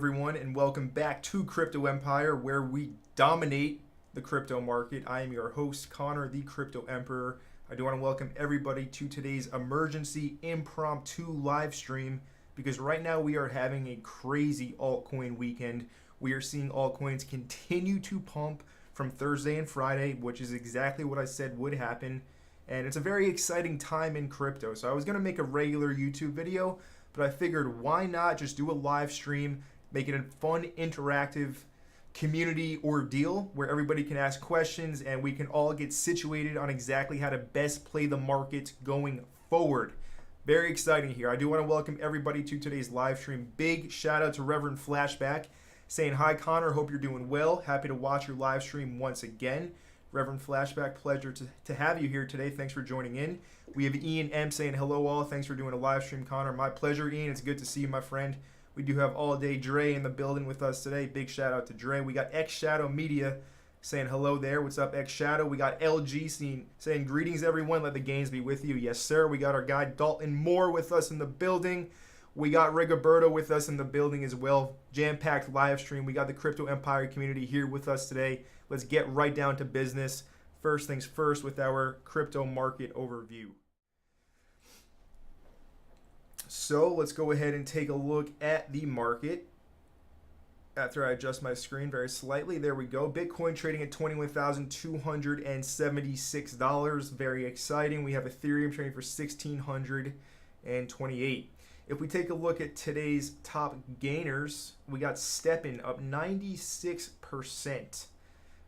everyone, and welcome back to Crypto Empire, where we dominate the crypto market. I am your host, Connor, the Crypto Emperor. I do want to welcome everybody to today's emergency impromptu live stream, because right now we are having a crazy altcoin weekend. We are seeing altcoins continue to pump from Thursday and Friday, which is exactly what I said would happen. And it's a very exciting time in crypto. So I was going to make a regular YouTube video, but I figured why not just do a live stream, make it a fun, interactive community ordeal where everybody can ask questions and we can all get situated on exactly how to best play the market going forward. Very exciting here. I do want to welcome everybody to today's live stream. Big shout out to Reverend Flashback saying, "Hi Connor, hope you're doing well. Happy to watch your live stream once again." Reverend Flashback, pleasure to have you here today. Thanks for joining in. We have Ian M saying, "Hello all, thanks for doing a live stream, Connor." My pleasure, Ian. It's good to see you, my friend. We do have All Day Dre in the building with us today. Big shout out to Dre. We got X Shadow Media saying hello there. What's up, X Shadow? We got LG saying, "Greetings everyone, let the gains be with you." Yes sir. We got our guy Dalton Moore with us in the building. We got Rigoberto with us in the building as well. Jam-packed live stream. We got the Crypto Empire community here with us today. Let's get right down to business. First things first with our crypto market overview. So let's go ahead and take a look at the market. After I adjust my screen very slightly, there we go. Bitcoin trading at $21,276. Very exciting. We have Ethereum trading for $1,628. If we take a look at today's top gainers, we got Steppen up 96%.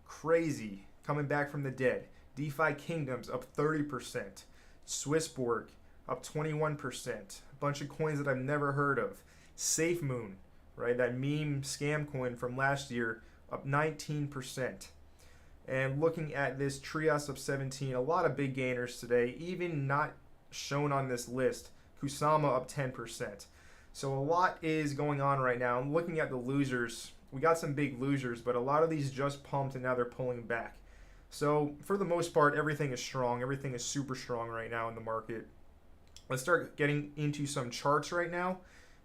Crazy. Coming back from the dead. DeFi Kingdoms up 30%. Swissborg up 21%. A bunch of coins that I've never heard of. SafeMoon, right? That meme scam coin from last year, up 19%. And looking at this, Trios up 17. A lot of big gainers today, even not shown on this list. Kusama up 10%. So a lot is going on right now. I'm looking at the losers. We got some big losers, but a lot of these just pumped and now they're pulling back. So for the most part, everything is strong. Everything is super strong right now in the market. Let's start getting into some charts right now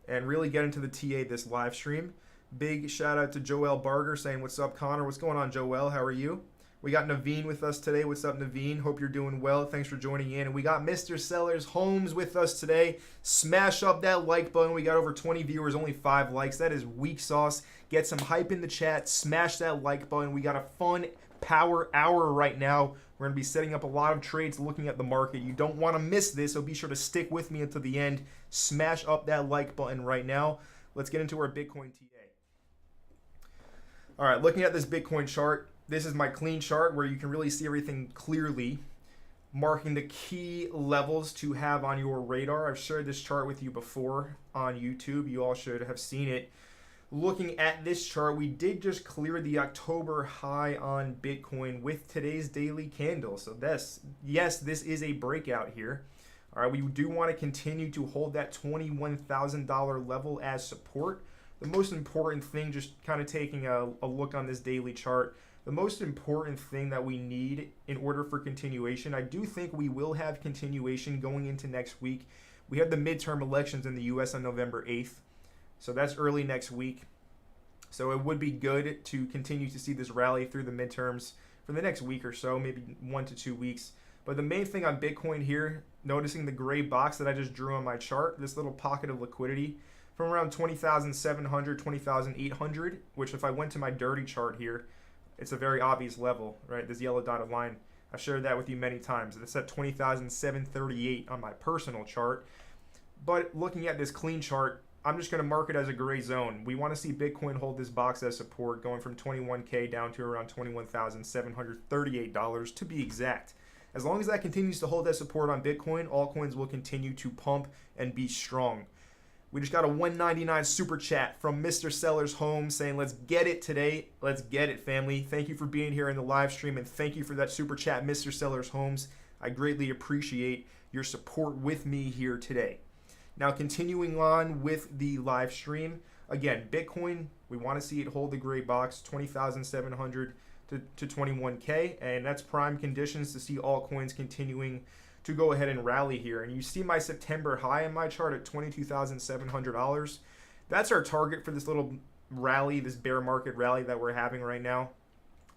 and really get into the TA this live stream. Big shout out to Joel Barger saying, "What's up, Connor?" What's going on, Joel? How are you? We got Naveen with us today. What's up, Naveen? Hope you're doing well. Thanks for joining in. And we got Mr. Sellers Holmes with us today. Smash up that like button. We got over 20 viewers, only 5 likes. That is weak sauce. Get some hype in the chat. Smash that like button. We got a fun power hour right now. We're going to be setting up a lot of trades looking at the market. You don't want to miss this, so be sure to stick with me until the end. Smash up that like button right now. Let's get into our Bitcoin TA. All right, looking at this Bitcoin chart. This is my clean chart where you can really see everything clearly, marking the key levels to have on your radar. I've shared this chart with you before on YouTube. You all should have seen it. Looking at this chart, we did just clear the October high on Bitcoin with today's daily candle. So yes, this is a breakout here. All right, we do want to continue to hold that $21,000 level as support. The most important thing, just kind of taking a look on this daily chart, the most important thing that we need in order for continuation, I do think we will have continuation going into next week. We have the midterm elections in the US on November 8th. So that's early next week. So it would be good to continue to see this rally through the midterms for the next week or so, maybe 1 to 2 weeks. But the main thing on Bitcoin here, noticing the gray box that I just drew on my chart, this little pocket of liquidity from around 20,700, 20,800, which if I went to my dirty chart here, it's a very obvious level, right? This yellow dotted line. I've shared that with you many times. It's at 20,738 on my personal chart. But looking at this clean chart, I'm just going to mark it as a gray zone. We want to see Bitcoin hold this box as support, going from 21K down to around $21,738 to be exact. As long as that continues to hold that support on Bitcoin, altcoins will continue to pump and be strong. We just got a $1.99 super chat from Mr. Sellers Home saying, "Let's get it today. Let's get it, family." Thank you for being here in the live stream, and thank you for that super chat, Mr. Sellers Homes. I greatly appreciate your support with me here today. Now, continuing on with the live stream, again, Bitcoin, we want to see it hold the gray box, 20,700 to 21K, and that's prime conditions to see altcoins continuing to go ahead and rally here. And you see my September high in my chart at $22,700. That's our target for this little rally, this bear market rally that we're having right now.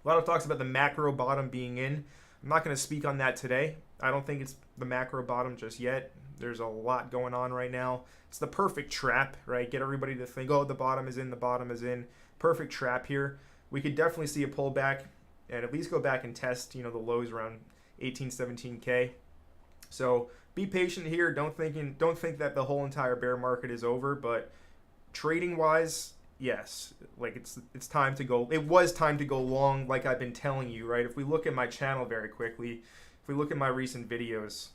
A lot of talks about the macro bottom being in. I'm not going to speak on that today. I don't think it's the macro bottom just yet. There's a lot going on right now. It's the perfect trap, right? Get everybody to think, oh, the bottom is in, the bottom is in. Perfect trap here. We could definitely see a pullback and at least go back and test, the lows around 18, 17K. So be patient here. Don't think that the whole entire bear market is over, but trading wise, yes, like it's time to go. It was time to go long, like I've been telling you, right? If we look at my channel very quickly, if we look at my recent videos,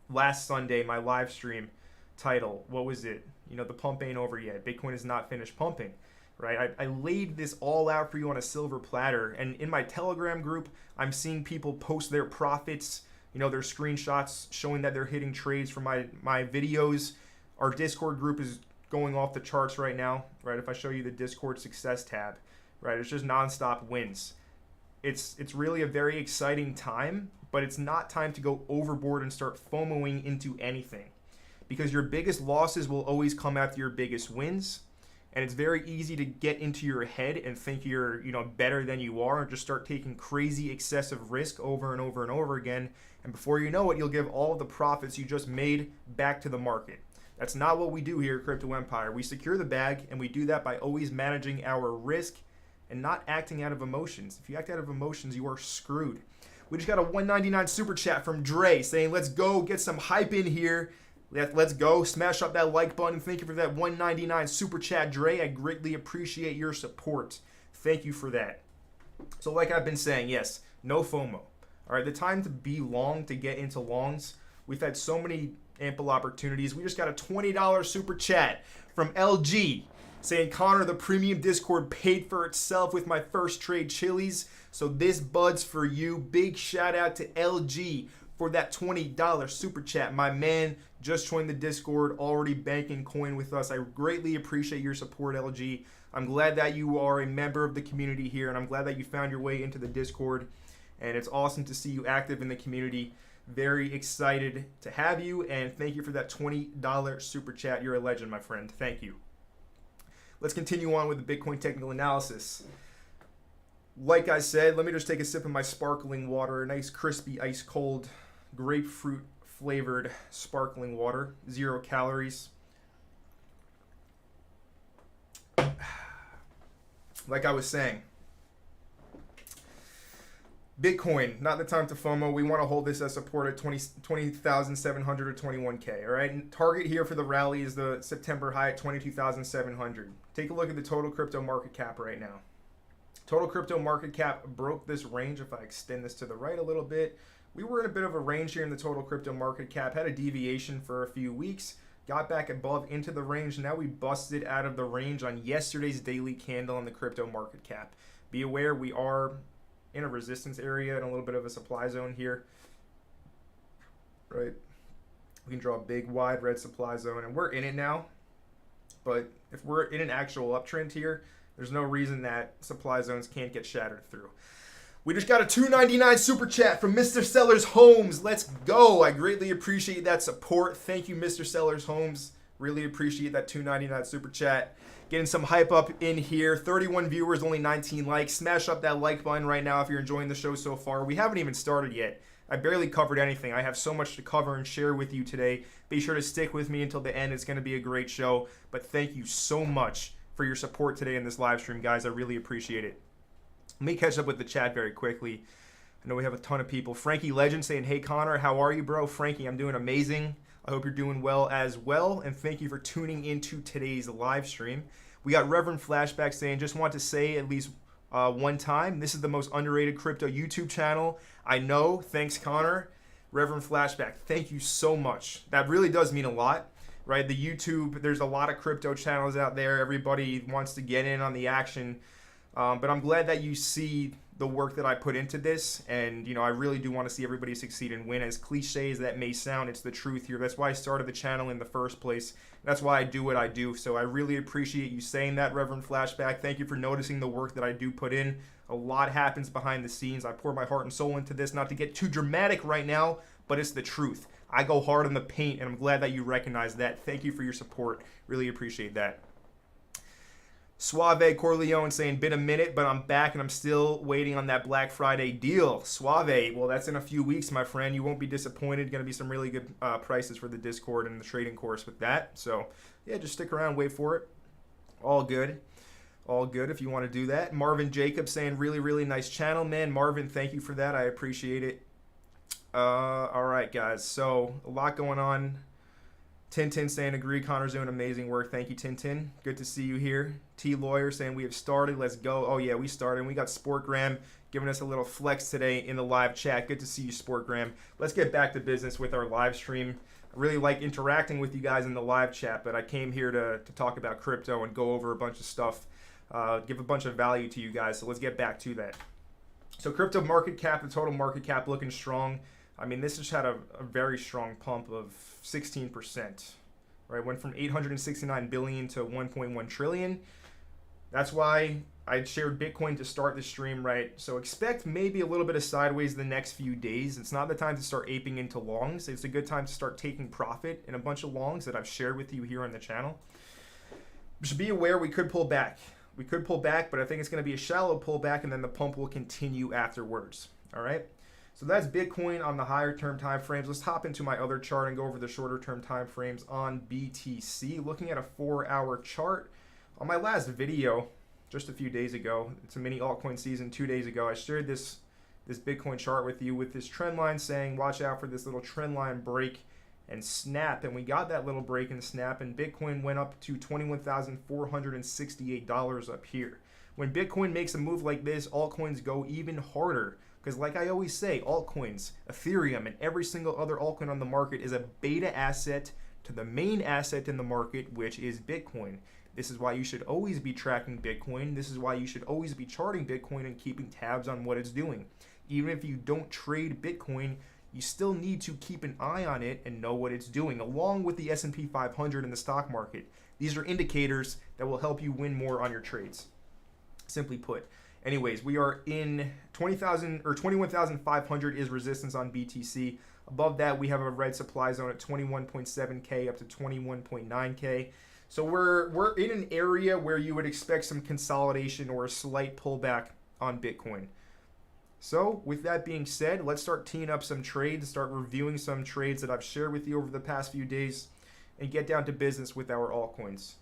last Sunday, my live stream title, what was it? The pump ain't over yet. Bitcoin is not finished pumping, right? I laid this all out for you on a silver platter. And in my Telegram group, I'm seeing people post their profits, their screenshots showing that they're hitting trades from my videos. Our Discord group is going off the charts right now, right? If I show you the Discord success tab, right? It's just nonstop wins. It's really a very exciting time, but it's not time to go overboard and start FOMOing into anything, because your biggest losses will always come after your biggest wins. And it's very easy to get into your head and think you're, better than you are, and just start taking crazy excessive risk over and over and over again. And before you know it, you'll give all of the profits you just made back to the market. That's not what we do here at Crypto Empire. We secure the bag, and we do that by always managing our risk and not acting out of emotions. If you act out of emotions, you are screwed. We just got a $1.99 super chat from Dre saying, let's go get some hype in here. Let's go. Smash up that like button. Thank you for that $1.99 super chat, Dre. I greatly appreciate your support. Thank you for that. So like I've been saying, yes, no FOMO. All right, the time to be long, to get into longs. We've had so many ample opportunities. We just got a $20 super chat from LG saying, Connor, the premium Discord paid for itself with my first trade chilies. So this bud's for you. Big shout out to LG for that $20 super chat. My man just joined the Discord, already banking coin with us. I greatly appreciate your support, LG. I'm glad that you are a member of the community here, and I'm glad that you found your way into the Discord. And it's awesome to see you active in the community. Very excited to have you, and thank you for that $20 super chat. You're a legend, my friend. Thank you. Let's continue on with the Bitcoin technical analysis. Like I said, let me just take a sip of my sparkling water, a nice crispy, ice cold, grapefruit flavored sparkling water, 0 calories. Like I was saying, Bitcoin, not the time to FOMO. We want to hold this as support at 20,700 or 21K. All right, and target here for the rally is the September high at 22,700. Take a look at the total crypto market cap right now. Total crypto market cap broke this range. If I extend this to the right a little bit, we were in a bit of a range here in the total crypto market cap, had a deviation for a few weeks, got back above into the range. Now we busted out of the range on yesterday's daily candle on the crypto market cap. Be aware we are in a resistance area and a little bit of a supply zone here, right? We can draw a big wide red supply zone, and we're in it now. But if we're in an actual uptrend here, there's no reason that supply zones can't get shattered through. We just got a $2.99 super chat from Mr. Sellers Homes. Let's go. I greatly appreciate that support. Thank you, Mr. Sellers Homes. Really appreciate that $2.99 super chat. Getting some hype up in here. 31 viewers, only 19 likes. Smash up that like button right now if you're enjoying the show so far. We haven't even started yet. I barely covered anything. I have so much to cover and share with you today. Be sure to stick with me until the end. It's going to be a great show. But thank you so much for your support today in this live stream, guys. I really appreciate it. Let me catch up with the chat very quickly. I know we have a ton of people. Frankie Legend saying, hey, Connor, how are you, bro? Frankie, I'm doing amazing. I hope you're doing well as well. And thank you for tuning into today's live stream. We got Reverend Flashback saying, just want to say at least one time, this is the most underrated crypto YouTube channel I know. Thanks, Connor. Reverend Flashback, thank you so much. That really does mean a lot, right? The YouTube, there's a lot of crypto channels out there. Everybody wants to get in on the action. But I'm glad that you see the work that I put into this. And, I really do want to see everybody succeed and win. As cliche as that may sound, it's the truth here. That's why I started the channel in the first place. That's why I do what I do. So I really appreciate you saying that, Reverend Flashback. Thank you for noticing the work that I do put in. A lot happens behind the scenes. I pour my heart and soul into this, not to get too dramatic right now, but it's the truth. I go hard in the paint, and I'm glad that you recognize that. Thank you for your support. Really appreciate that. Suave Corleone saying, been a minute, but I'm back and I'm still waiting on that Black Friday deal. Suave, well, that's in a few weeks, my friend. You won't be disappointed. Going to be some really good prices for the Discord and the trading course with that. So, yeah, just stick around, wait for it. All good. All good if you want to do that. Marvin Jacob saying, really, really nice channel, man. Marvin, thank you for that. I appreciate it. All right, guys. So, a lot going on. Tintin saying, agree, Connor's doing amazing work. Thank you, Tintin. Good to see you here. T Lawyer saying, we have started. Let's go. Oh, yeah, we started. We got Sportgram giving us a little flex today in the live chat. Good to see you, Sportgram. Let's get back to business with our live stream. I really like interacting with you guys in the live chat, but I came here to talk about crypto and go over a bunch of stuff, give a bunch of value to you guys. So let's get back to that. So crypto market cap, the total market cap looking strong. I mean, this just had a very strong pump of 16%, right? Went from 869 billion to 1.1 trillion. That's why I shared Bitcoin to start the stream, right? So expect maybe a little bit of sideways the next few days. It's not the time to start aping into longs. It's a good time to start taking profit in a bunch of longs that I've shared with you here on the channel. Just be aware we could pull back. We could pull back, but I think it's going to be a shallow pullback, and then the pump will continue afterwards, all right? So that's Bitcoin on the higher term time frames. Let's hop into my other chart and go over the shorter term time frames on BTC. Looking at a 4-hour chart. On my last video, just a few days ago, it's a mini altcoin season 2 days ago, I shared this Bitcoin chart with you with this trend line saying, watch out for this little trend line break and snap. And we got that little break and snap, and Bitcoin went up to $21,468 up here. When Bitcoin makes a move like this, altcoins go even harder. Because like I always say, altcoins, Ethereum, and every single other altcoin on the market is a beta asset to the main asset in the market, which is Bitcoin. This is why you should always be tracking Bitcoin. This is why you should always be charting Bitcoin and keeping tabs on what it's doing. Even if you don't trade Bitcoin, you still need to keep an eye on it and know what it's doing, along with the S&P 500 in the stock market. These are indicators that will help you win more on your trades, simply put. Anyways, we are in 20,000 or 21,500 is resistance on BTC. Above that, we have a red supply zone at 21.7K up to 21.9K. So we're in an area where you would expect some consolidation or a slight pullback on Bitcoin. So with that being said, let's start teeing up some trades, start reviewing some trades that I've shared with you over the past few days, and get down to business with our altcoins.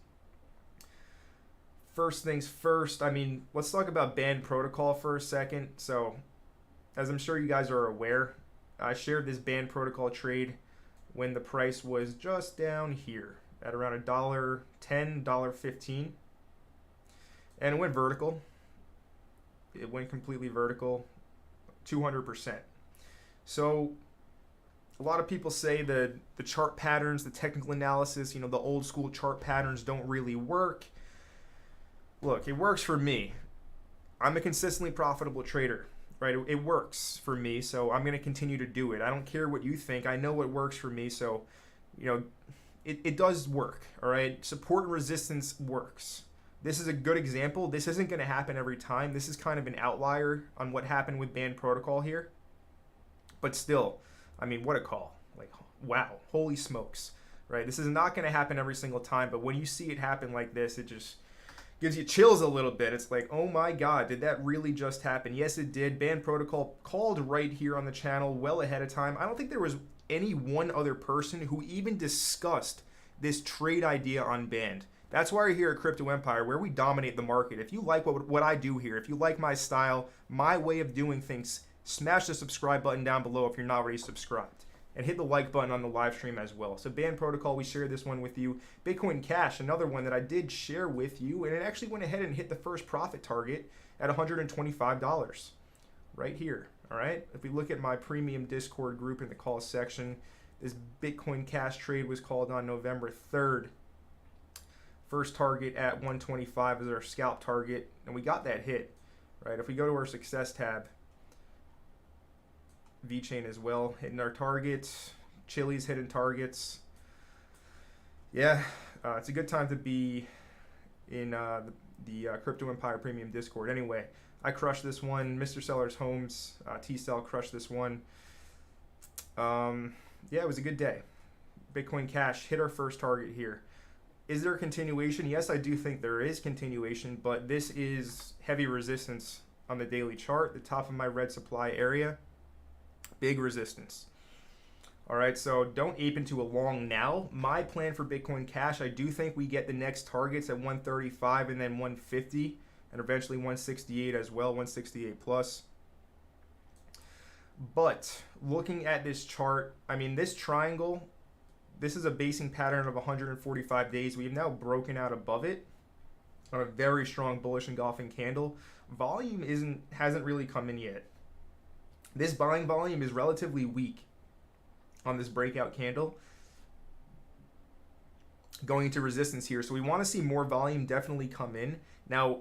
First things first, I mean, let's talk about band protocol for a second. So, as I'm sure you guys are aware, I shared this band protocol trade when the price was just down here at around $1.10, $1.15. And it went vertical. It went completely vertical, 200%. So, a lot of people say that the chart patterns, the technical analysis, the old school chart patterns don't really work. Look, it works for me. I'm a consistently profitable trader, right? It works for me, so I'm going to continue to do it. I don't care what you think. I know what works for me, so, it does work, all right? Support and resistance works. This is a good example. This isn't going to happen every time. This is kind of an outlier on what happened with band protocol here. But still, I mean, what a call. Like, wow, holy smokes, right? This is not going to happen every single time, but when you see it happen like this, it just gives you chills a little bit. It's like, oh my God, did that really just happen? Yes, it did. Band protocol called right here on the channel well ahead of time. I don't think there was any one other person who even discussed this trade idea on band. That's why we're here at Crypto Empire, where we dominate the market. If you like what I do here, if you like my style, my way of doing things, smash the subscribe button down below if you're not already subscribed. And hit the like button on the live stream as well. So band protocol, we shared this one with you. Bitcoin Cash, another one that I did share with you, and it actually went ahead and hit the first profit target at $125 right here. All right. If we look at my premium Discord group in the call section, this Bitcoin Cash trade was called on November 3rd. First target at 125 is our scalp target, and we got that hit. Right. If we go to our success tab, VeChain as well, hitting our targets. Chili's hitting targets. Yeah, it's a good time to be in the Crypto Empire Premium Discord. Anyway, I crushed this one. Mr. Sellers Homes, T-Cell crushed this one. Yeah, it was a good day. Bitcoin Cash hit our first target here. Is there a continuation? Yes, I do think there is continuation, but this is heavy resistance on the daily chart. The top of my red supply area, big resistance. All right, so don't ape into a long now. My plan for Bitcoin Cash, I do think we get the next targets at 135 and then 150 and eventually 168 as well, 168 plus. But looking at this chart, I mean, this triangle, this is a basing pattern of 145 days. We have now broken out above it on a very strong bullish engulfing candle. Volume hasn't really come in yet. This buying volume is relatively weak on this breakout candle going into resistance here. So we want to see more volume definitely come in. Now,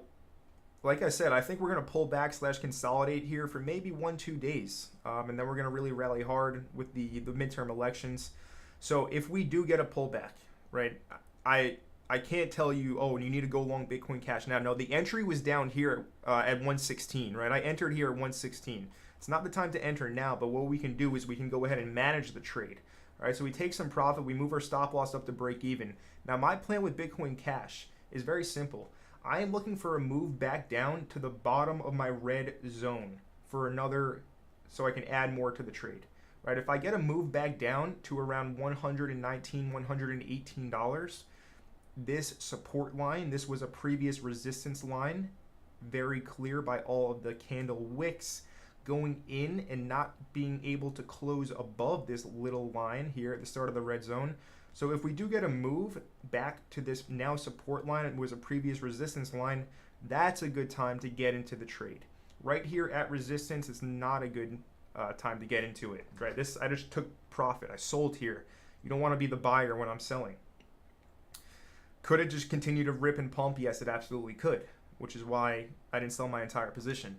like I said, I think we're going to pull back / consolidate here for maybe 1-2 days. And then we're going to really rally hard with the midterm elections. So if we do get a pullback, right, I can't tell you, oh, you need to go long Bitcoin Cash now. No, the entry was down here at 116, right? I entered here at 116. It's not the time to enter now, but what we can do is we can go ahead and manage the trade. All right, so we take some profit, we move our stop loss up to break even. Now, my plan with Bitcoin Cash is very simple. I am looking for a move back down to the bottom of my red zone for another, so I can add more to the trade. Right, if I get a move back down to around $119, $118, this support line, this was a previous resistance line, very clear by all of the candle wicks going in and not being able to close above this little line here at the start of the red zone. So if we do get a move back to this now support line, it was a previous resistance line, that's a good time to get into the trade. Right here at resistance, it's not a good time to get into it, right? This, I just took profit. I sold here. You don't want to be the buyer when I'm selling. Could it just continue to rip and pump? Yes, it absolutely could, which is why I didn't sell my entire position.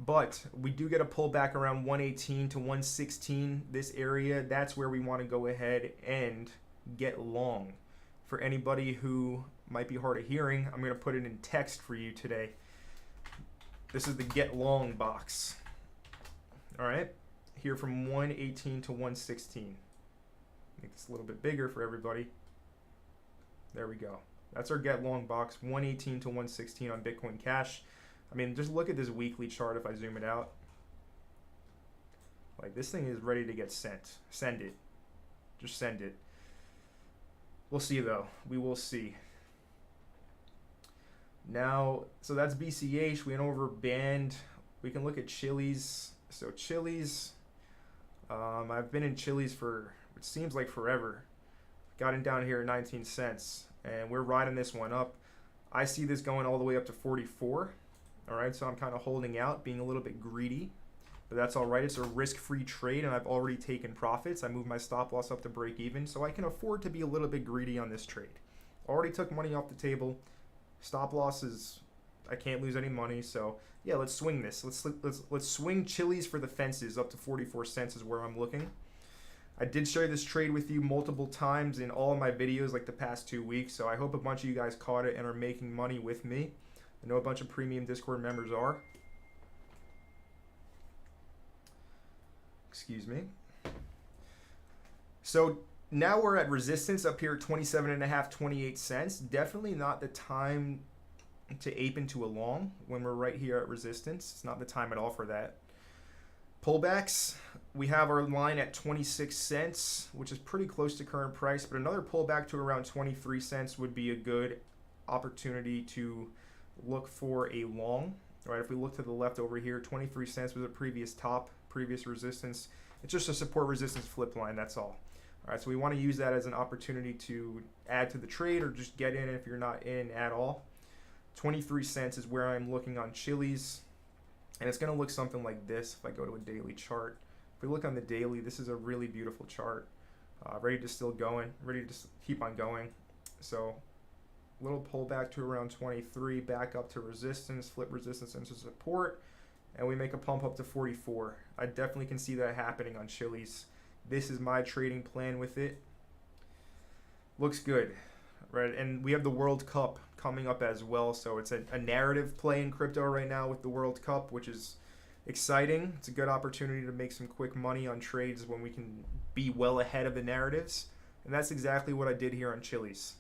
But we do get a pullback around 118 to 116, this area. That's where we want to go ahead and get long. For anybody who might be hard of hearing, I'm going to put it in text for you today. This is the get long box. All right, here from 118 to 116. Make this a little bit bigger for everybody. There we go. That's our get long box, 118 to 116 on Bitcoin Cash. I mean, just look at this weekly chart if I zoom it out. Like, this thing is ready to get sent. Send it. Just send it. We'll see, though. We will see. Now, so that's BCH. We went over band. We can look at Chili's. So Chili's, I've been in Chili's for, it seems like forever. Got it down here at 19 cents, and we're riding this one up. I see this going all the way up to 44. All right, so I'm kind of holding out, being a little bit greedy, but that's all right. It's a risk-free trade, and I've already taken profits. I moved my stop loss up to break even, so I can afford to be a little bit greedy on this trade. Already took money off the table. Stop loss is, I can't lose any money, so yeah, let's swing this. Let's swing Chili's for the fences up to 44 cents is where I'm looking. I did share this trade with you multiple times in all of my videos like the past 2 weeks, so I hope a bunch of you guys caught it and are making money with me. I know a bunch of premium Discord members are. Excuse me. So now we're at resistance up here at 27.5, 28 cents. Definitely not the time to ape into a long when we're right here at resistance. It's not the time at all for that. Pullbacks, we have our line at 26 cents, which is pretty close to current price, but another pullback to around 23 cents would be a good opportunity to look for a long. All right, if we look to the left over here, 23 cents was a previous top, previous resistance. It's just a support resistance flip line, that's all. All right, so we want to use that as an opportunity to add to the trade or just get in if you're not in at all. 23 cents is where I'm looking on Chili's, and it's going to look something like this if I go to a daily chart. If we look on the daily, this is a really beautiful chart, ready to still going, ready to keep on going. So little pullback to around 23, back up to resistance, flip resistance into support, and we make a pump up to 44. I definitely can see that happening on Chili's. This is my trading plan with it. Looks good, right? And we have the World Cup coming up as well, so it's a narrative play in crypto right now with the World Cup, which is exciting. It's a good opportunity to make some quick money on trades when we can be well ahead of the narratives, and that's exactly what I did here on Chili's.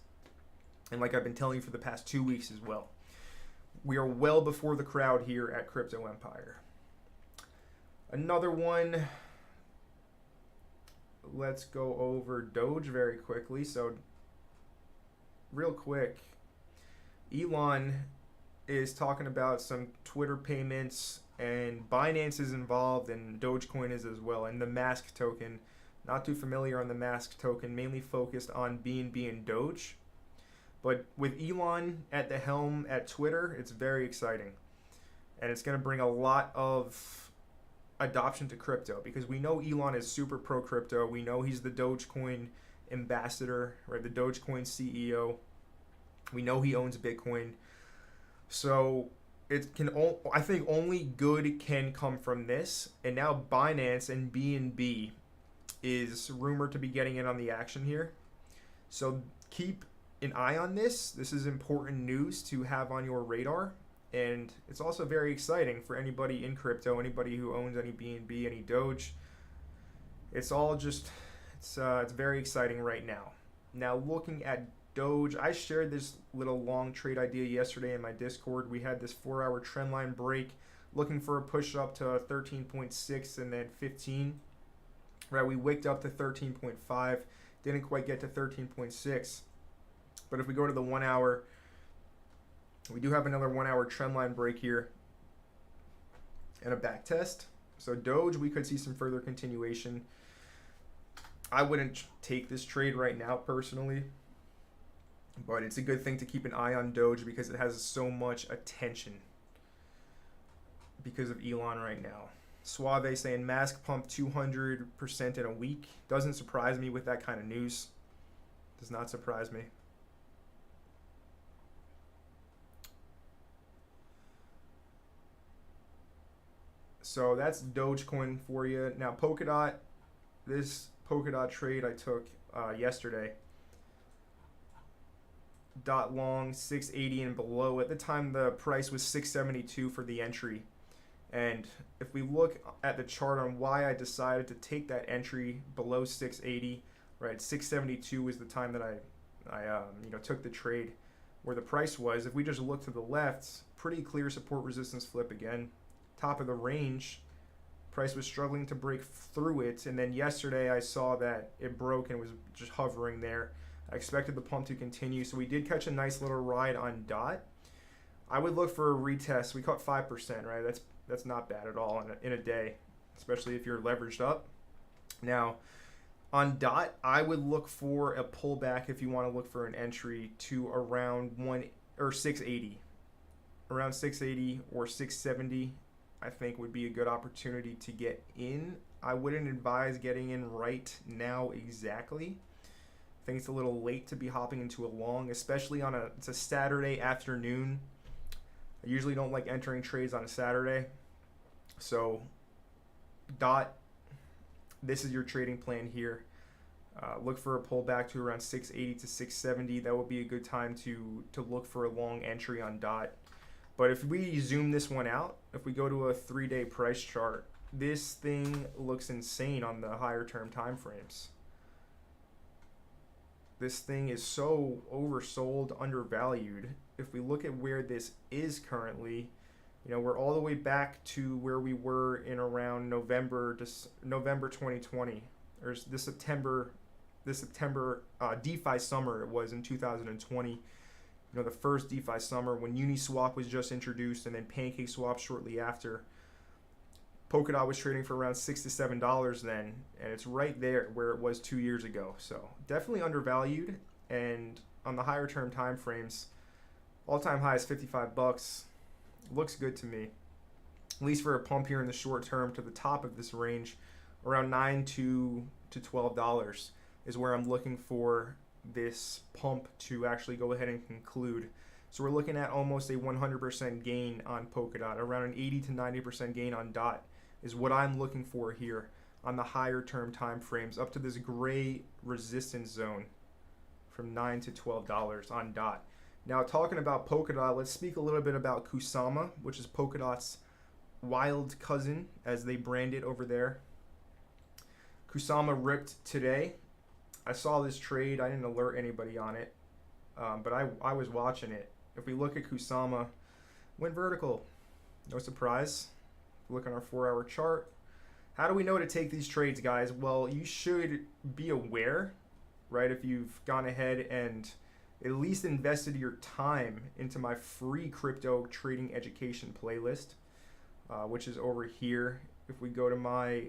And like I've been telling you for the past 2 weeks as well, we are well before the crowd here at Crypto Empire. Another one, let's go over Doge very quickly. So real quick, Elon is talking about some Twitter payments, and Binance is involved, and Dogecoin is as well, and the Mask token. Not too familiar on the Mask token, mainly focused on BNB and Doge. But with Elon at the helm at Twitter, it's very exciting. And it's going to bring a lot of adoption to crypto, because we know Elon is super pro crypto. We know he's the Dogecoin ambassador, right? The Dogecoin CEO. We know he owns Bitcoin. So it can, I think only good can come from this. And now Binance and BNB is rumored to be getting in on the action here. So keep an eye on this. This is important news to have on your radar. And it's also very exciting for anybody in crypto, anybody who owns any BNB, any Doge. It's all just, it's very exciting right now. Now looking at Doge, I shared this little long trade idea yesterday in my Discord. We had this 4-hour trendline break, looking for a push up to 13.6 and then 15. Right, we wicked up to 13.5, didn't quite get to 13.6. But if we go to the 1 hour, we do have another 1 hour trendline break here and a back test. So Doge, we could see some further continuation. I wouldn't take this trade right now personally, but it's a good thing to keep an eye on Doge because it has so much attention because of Elon right now. Suave saying Mask pumped 200% in a week. Doesn't surprise me with that kind of news. Does not surprise me. So that's Dogecoin for you. Now Polkadot, this Polkadot trade I took yesterday. Dot long 680 and below. At the time the price was 672 for the entry. And if we look at the chart on why I decided to take that entry below 680, right, 672 was the time that I took the trade where the price was. If we just look to the left, pretty clear support resistance flip again. Top of the range, price was struggling to break through it. And then yesterday I saw that it broke and was just hovering there. I expected the pump to continue. So we did catch a nice little ride on DOT. I would look for a retest. We caught 5%, right? That's not bad at all in a day, especially if you're leveraged up. Now, on DOT, I would look for a pullback if you want to look for an entry to around 680. Around 680 or 670, I think would be a good opportunity to get in. I wouldn't advise getting in right now exactly. I think it's a little late to be hopping into a long, especially it's a Saturday afternoon. I usually don't like entering trades on a Saturday. So DOT, this is your trading plan here. Look for a pullback to around 680 to 670. That would be a good time to look for a long entry on DOT. But if we zoom this one out, if we go to a 3-day price chart, this thing looks insane on the higher term time frames. This thing is so oversold, undervalued. If we look at where this is currently, we're all the way back to where we were in around November 2020, or this September DeFi summer it was in 2020. The first DeFi summer when Uniswap was just introduced, and then PancakeSwap shortly after. Polkadot was trading for around $6 to $7 then, and it's right there where it was 2 years ago. So definitely undervalued, and on the higher term time frames, all-time high is $55. Looks good to me, at least for a pump here in the short term to the top of this range, around $9 to $12 is where I'm looking for this pump to actually go ahead and conclude. So we're looking at almost a 100% gain on Polkadot, around an 80 to 90% gain on DOT is what I'm looking for here on the higher term time frames, up to this gray resistance zone from $9 to $12 on DOT. Now talking about Polkadot, let's speak a little bit about Kusama, which is Polkadot's wild cousin, as they brand it over there. Kusama ripped today. I saw this trade. I didn't alert anybody on it. but I was watching it. If we look at Kusama, went vertical. No surprise. Look on our 4-hour chart. How do we know to take these trades, guys? Well, you should be aware, right? If you've gone ahead and at least invested your time into my free crypto trading education playlist, which is over here. If we go to my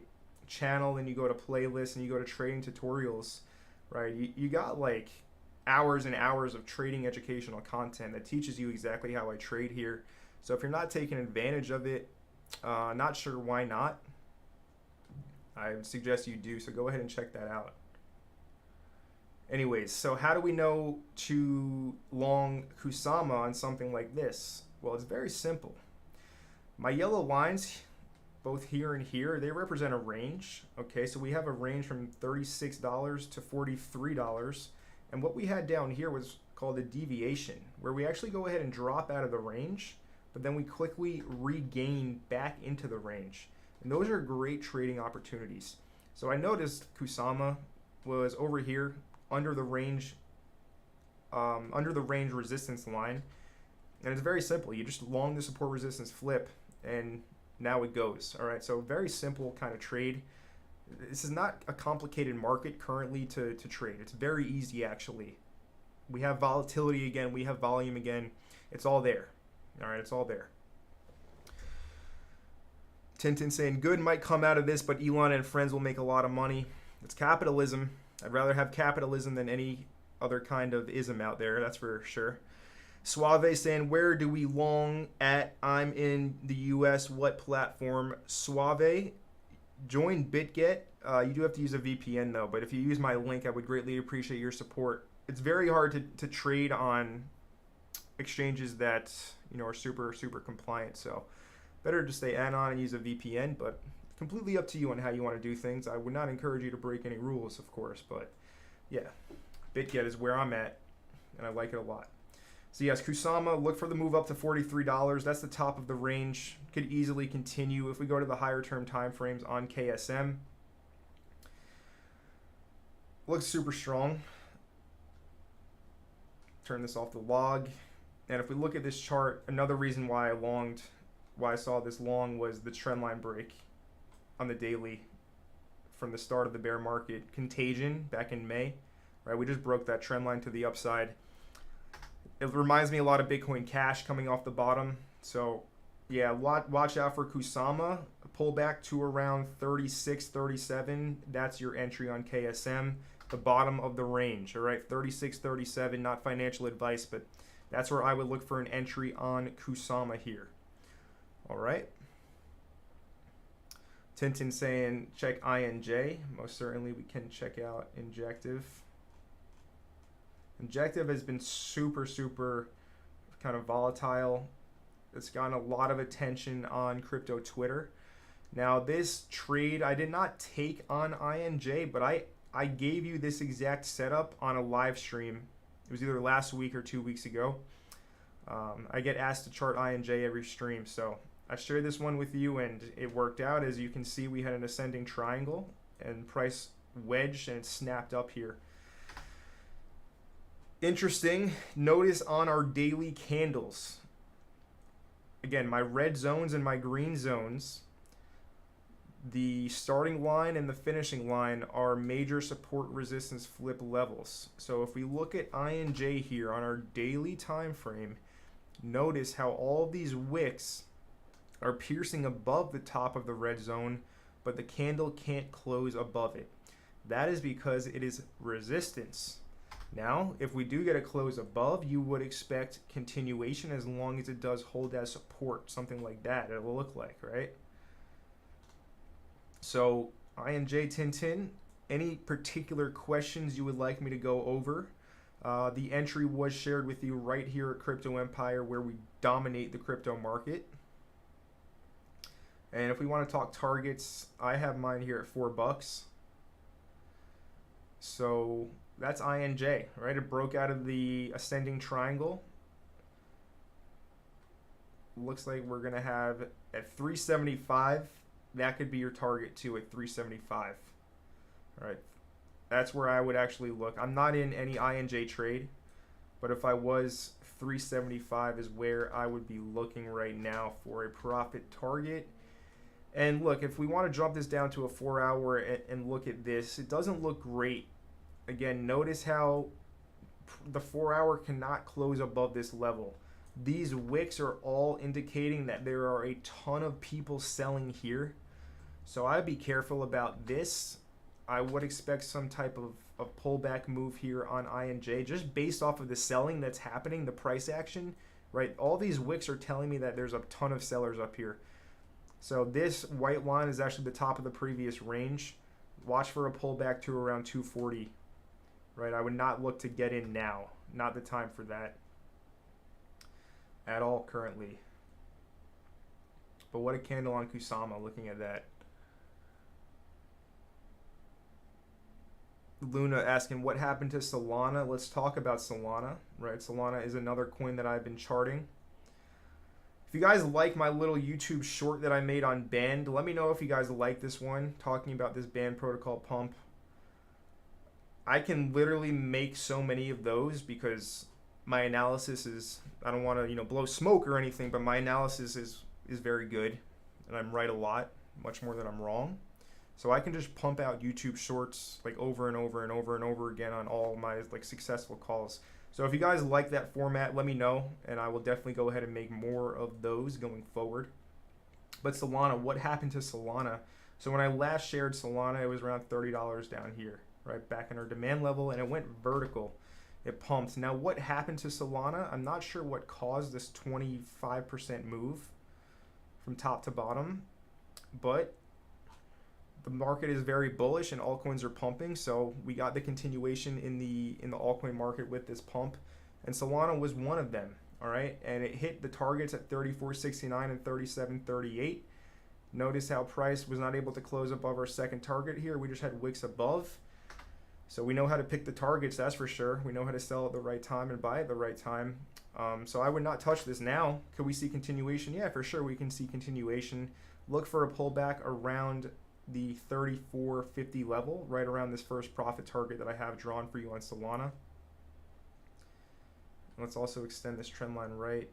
channel and you go to playlists and you go to trading tutorials, right? You got like hours and hours of trading educational content that teaches you exactly how I trade here. So if you're not taking advantage of it, not sure why not, I would suggest you do. So go ahead and check that out. Anyways, so how do we know to long Kusama on something like this? Well, it's very simple. My yellow lines, both here and here, they represent a range. Okay, so we have a range from $36 to $43. And what we had down here was called a deviation, where we actually go ahead and drop out of the range, but then we quickly regain back into the range. And those are great trading opportunities. So I noticed Kusama was over here under the range resistance line, and it's very simple. You just long the support resistance flip, and now it goes. All right, so very simple kind of trade. This is not a complicated market currently to trade. It's very easy, actually. We have volatility again. We have volume again. It's all there. All right, it's all there. Tintin saying, good might come out of this, but Elon and friends will make a lot of money. It's capitalism. I'd rather have capitalism than any other kind of ism out there, that's for sure. Suave saying, where do we long at? I'm in the US. What platform? Suave, join Bitget. You do have to use a VPN though, but if you use my link, I would greatly appreciate your support. It's very hard to trade on exchanges that are super compliant, so better to stay anon and use a VPN, but completely up to you on how you want to do things. I would not encourage you to break any rules, of course, but yeah, Bitget is where I'm at, and I like it a lot. So yes, Kusama, look for the move up to $43. That's the top of the range. Could easily continue if we go to the higher term time frames on KSM. Looks super strong. Turn this off the log. And if we look at this chart, another reason why I saw this long was the trend line break on the daily from the start of the bear market contagion back in May, right? We just broke that trend line to the upside. It reminds me a lot of Bitcoin Cash coming off the bottom. So yeah, watch out for Kusama. Pull back to around 36, 37. That's your entry on KSM. The bottom of the range, all right? 36, 37, not financial advice, but that's where I would look for an entry on Kusama here. All right. Tintin saying check INJ. Most certainly we can check out Injective. Injective has been super kind of volatile. It's gotten a lot of attention on crypto Twitter. Now this trade I did not take on INJ, but I gave you this exact setup on a live stream. It was either last week or 2 weeks ago. I get asked to chart INJ every stream, so I shared this one with you, and it worked out. As you can see, we had an ascending triangle and price wedged, and it snapped up here. Interesting. Notice on our daily candles, again, my red zones and my green zones, the starting line and the finishing line are major support resistance flip levels. So if we look at INJ here on our daily time frame, notice how all of these wicks are piercing above the top of the red zone, but the candle can't close above it. That is because it is resistance. Now, if we do get a close above, you would expect continuation as long as it does hold as support, something like that it will look like, right? So, INJ Tintin, any particular questions you would like me to go over? The entry was shared with you right here at Crypto Empire, where we dominate the crypto market. And if we want to talk targets, I have mine here at $4. So that's INJ, right? It broke out of the ascending triangle. Looks like we're going to have at 375. That could be your target too at 375. All right. That's where I would actually look. I'm not in any INJ trade. But if I was, 375 is where I would be looking right now for a profit target. And look, if we want to drop this down to a 4 hour and look at this, it doesn't look great. Again, notice how the 4 hour cannot close above this level. These wicks are all indicating that there are a ton of people selling here. So I'd be careful about this. I would expect some type of pullback move here on INJ just based off of the selling that's happening, the price action, right? All these wicks are telling me that there's a ton of sellers up here. So this white line is actually the top of the previous range. Watch for a pullback to around 240, right? I would not look to get in now. Not the time for that at all currently. But what a candle on Kusama, looking at that. Luna asking what happened to Solana. Let's talk about Solana, right? Solana is another coin that I've been charting. If you guys like my little YouTube short that I made on Band, let me know if you guys like this one, talking about this Band protocol pump. I can literally make so many of those because my analysis is, I don't want to, blow smoke or anything, but my analysis is very good, and I'm right a lot, much more than I'm wrong. So I can just pump out YouTube shorts like over and over and over and over again on all my like successful calls. So if you guys like that format, let me know, and I will definitely go ahead and make more of those going forward. But Solana, what happened to Solana? So when I last shared Solana, it was around $30 down here, right back in our demand level, and it went vertical. It pumped. Now what happened to Solana? I'm not sure what caused this 25% move from top to bottom, but the market is very bullish and altcoins are pumping, so we got the continuation in the altcoin market with this pump, and Solana was one of them. All right, and it hit the targets at 34.69 and 37.38. Notice how price was not able to close above our second target here. We just had wicks above, so we know how to pick the targets, that's for sure. We know how to sell at the right time and buy at the right time. So I would not touch this now. Could we see continuation? Yeah, for sure we can see continuation. Look for a pullback around the 34.50 level, right around this first profit target that I have drawn for you on Solana. Let's also extend this trend line right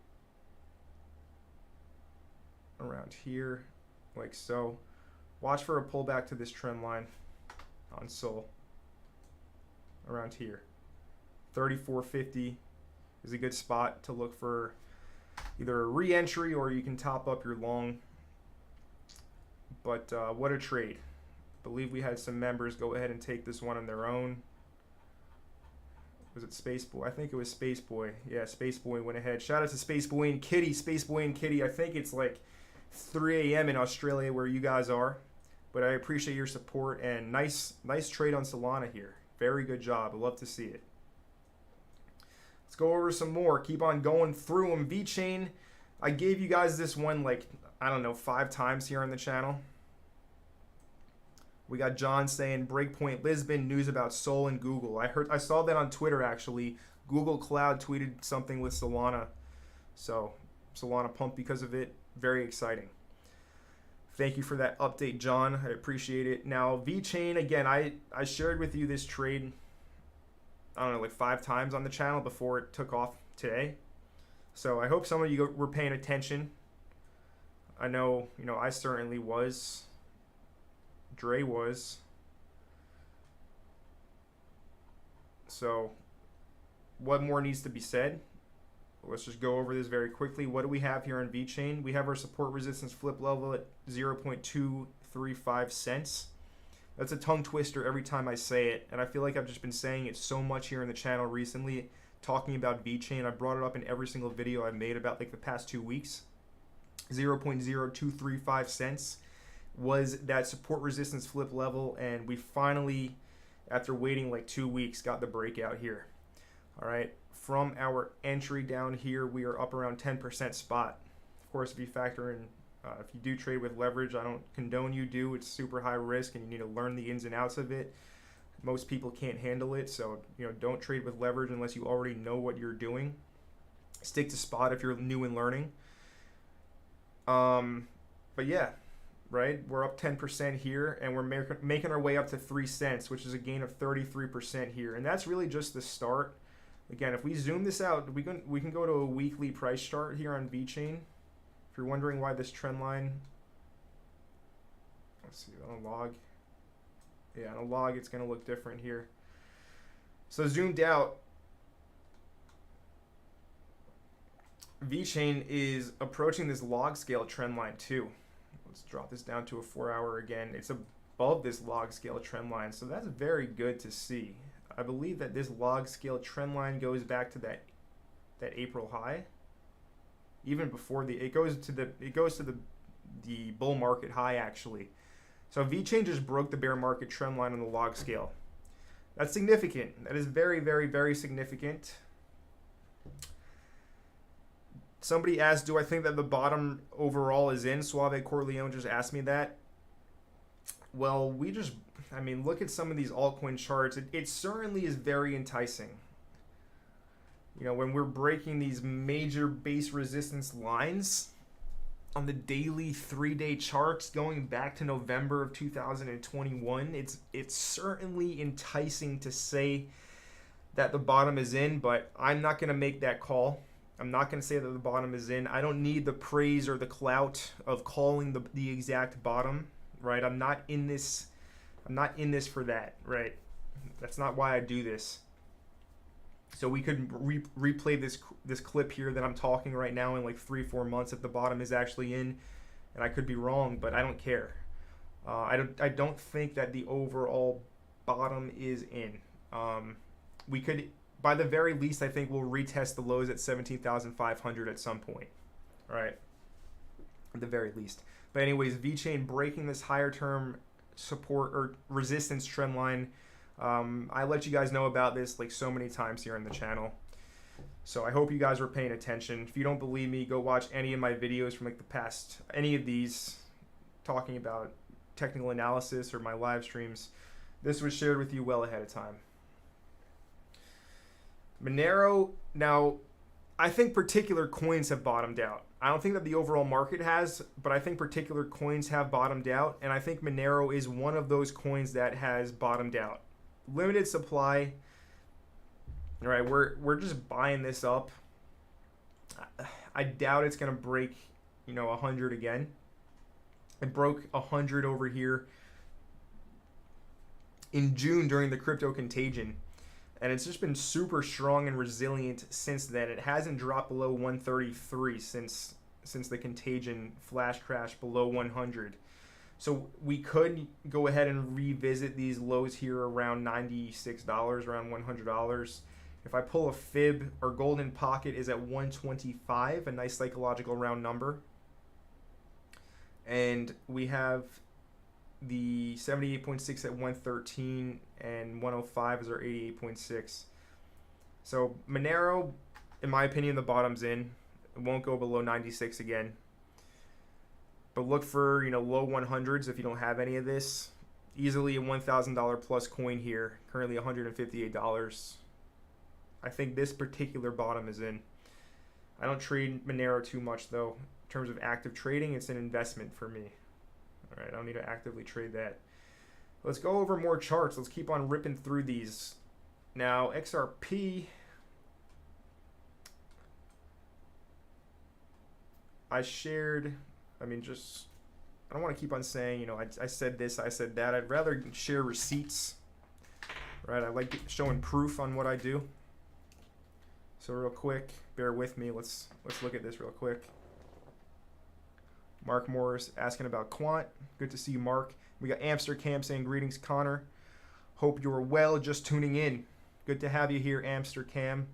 around here, like so. Watch for a pullback to this trend line on Sol around here. 34.50 is a good spot to look for either a re-entry or you can top up your long. But what a trade. I believe we had some members go ahead and take this one on their own. Was it Spaceboy? I think it was Spaceboy. Yeah, Spaceboy went ahead. Shout out to Spaceboy and Kitty. Spaceboy and Kitty. I think it's like 3 a.m. in Australia where you guys are. But I appreciate your support and nice trade on Solana here. Very good job. I love to see it. Let's go over some more. Keep on going through them. VeChain. I gave you guys this one like, I don't know, 5 times here on the channel. We got John saying Breakpoint Lisbon news about Sol and Google. I saw that on Twitter actually. Google Cloud tweeted something with Solana. So Solana pumped because of it. Very exciting. Thank you for that update, John. I appreciate it. Now VeChain, again, I shared with you this trade, I don't know, like 5 times on the channel before it took off today. So I hope some of you were paying attention. I know, I certainly was. Dre was. So what more needs to be said? Let's just go over this very quickly. What do we have here on VeChain? We have our support resistance flip level at 0.235 cents. That's a tongue twister every time I say it, and I feel like I've just been saying it so much here in the channel recently, talking about VeChain. I brought it up in every single video I've made about like the past 2 weeks. 0.0235 cents was that support resistance flip level, and we finally, after waiting like 2 weeks, got the breakout here. All right, from our entry down here, we are up around 10% spot. Of course, if you factor in, if you do trade with leverage, I don't condone you do. It's super high risk, and you need to learn the ins and outs of it. Most people can't handle it, so don't trade with leverage unless you already know what you're doing. Stick to spot if you're new and learning. But yeah, right, we're up 10% here, and we're making our way up to 3 cents, which is a gain of 33% here, and that's really just the start. Again, if we zoom this out, we can go to a weekly price chart here on VeChain. If you're wondering why this trend line, let's see, on a log. Yeah, on a log, it's going to look different here. So zoomed out, VeChain is approaching this log scale trend line too. Let's drop this down to a 4-hour again. It's above this log scale trend line, so that's very good to see. I believe that this log scale trend line goes back to that April high. Even before it goes to the bull market high actually. So VeChain just broke the bear market trend line on the log scale. That's significant. That is very, very, very significant. Somebody asked, do I think that the bottom overall is in? Suave Corleone just asked me that. Well, look at some of these altcoin charts. It certainly is very enticing. You know, when we're breaking these major base resistance lines on the daily 3-day charts going back to November of 2021, it's certainly enticing to say that the bottom is in, but I'm not going to make that call. I'm not going to say that the bottom is in. I don't need the praise or the clout of calling the exact bottom, right? I'm not in this for that, right? That's not why I do this. So we could replay this clip here that I'm talking right now in like 3-4 months if the bottom is actually in, and I could be wrong, but I don't care. I don't think that the overall bottom is in. We could, by the very least, I think we'll retest the lows at 17,500 at some point. All right, at the very least. But anyways, VeChain breaking this higher term support or resistance trend line. I let you guys know about this like so many times here on the channel. So I hope you guys were paying attention. If you don't believe me, go watch any of my videos from like the past, any of these talking about technical analysis or my live streams. This was shared with you well ahead of time. Monero, now I think particular coins have bottomed out. I don't think that the overall market has, but I think particular coins have bottomed out, and I think Monero is one of those coins that has bottomed out. Limited supply. All right, we're just buying this up. I doubt it's gonna break, 100 again. It broke 100 over here in June during the crypto contagion, and it's just been super strong and resilient since then. It hasn't dropped below 133 since the contagion flash crash below 100. So we could go ahead and revisit these lows here around $96, around $100. If I pull a fib, our golden pocket is at 125, a nice psychological round number. And we have the 78.6 at 113, and 105 is our 88.6. So Monero, in my opinion, the bottom's in. It won't go below 96 again. But look for, low 100s if you don't have any of this. Easily a $1,000 plus coin here. Currently $158. I think this particular bottom is in. I don't trade Monero too much though. In terms of active trading, it's an investment for me. All right, I don't need to actively trade that. Let's go over more charts. Let's keep on ripping through these. Now, XRP. I don't want to keep on saying, I said this, I said that. I'd rather share receipts, right? I like showing proof on what I do. So real quick, bear with me. Let's look at this real quick. Mark Morris asking about quant. Good to see you, Mark. We got Amsterdam saying greetings, Connor. Hope you're well, just tuning in. Good to have you here, Amsterdam.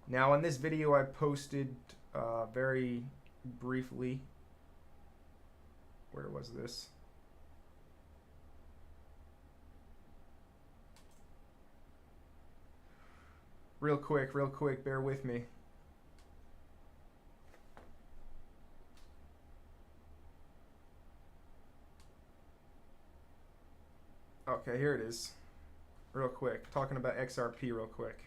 Now on this video I posted very briefly. Where was this? Real quick, bear with me. Okay, here it is. Real quick, talking about XRP real quick.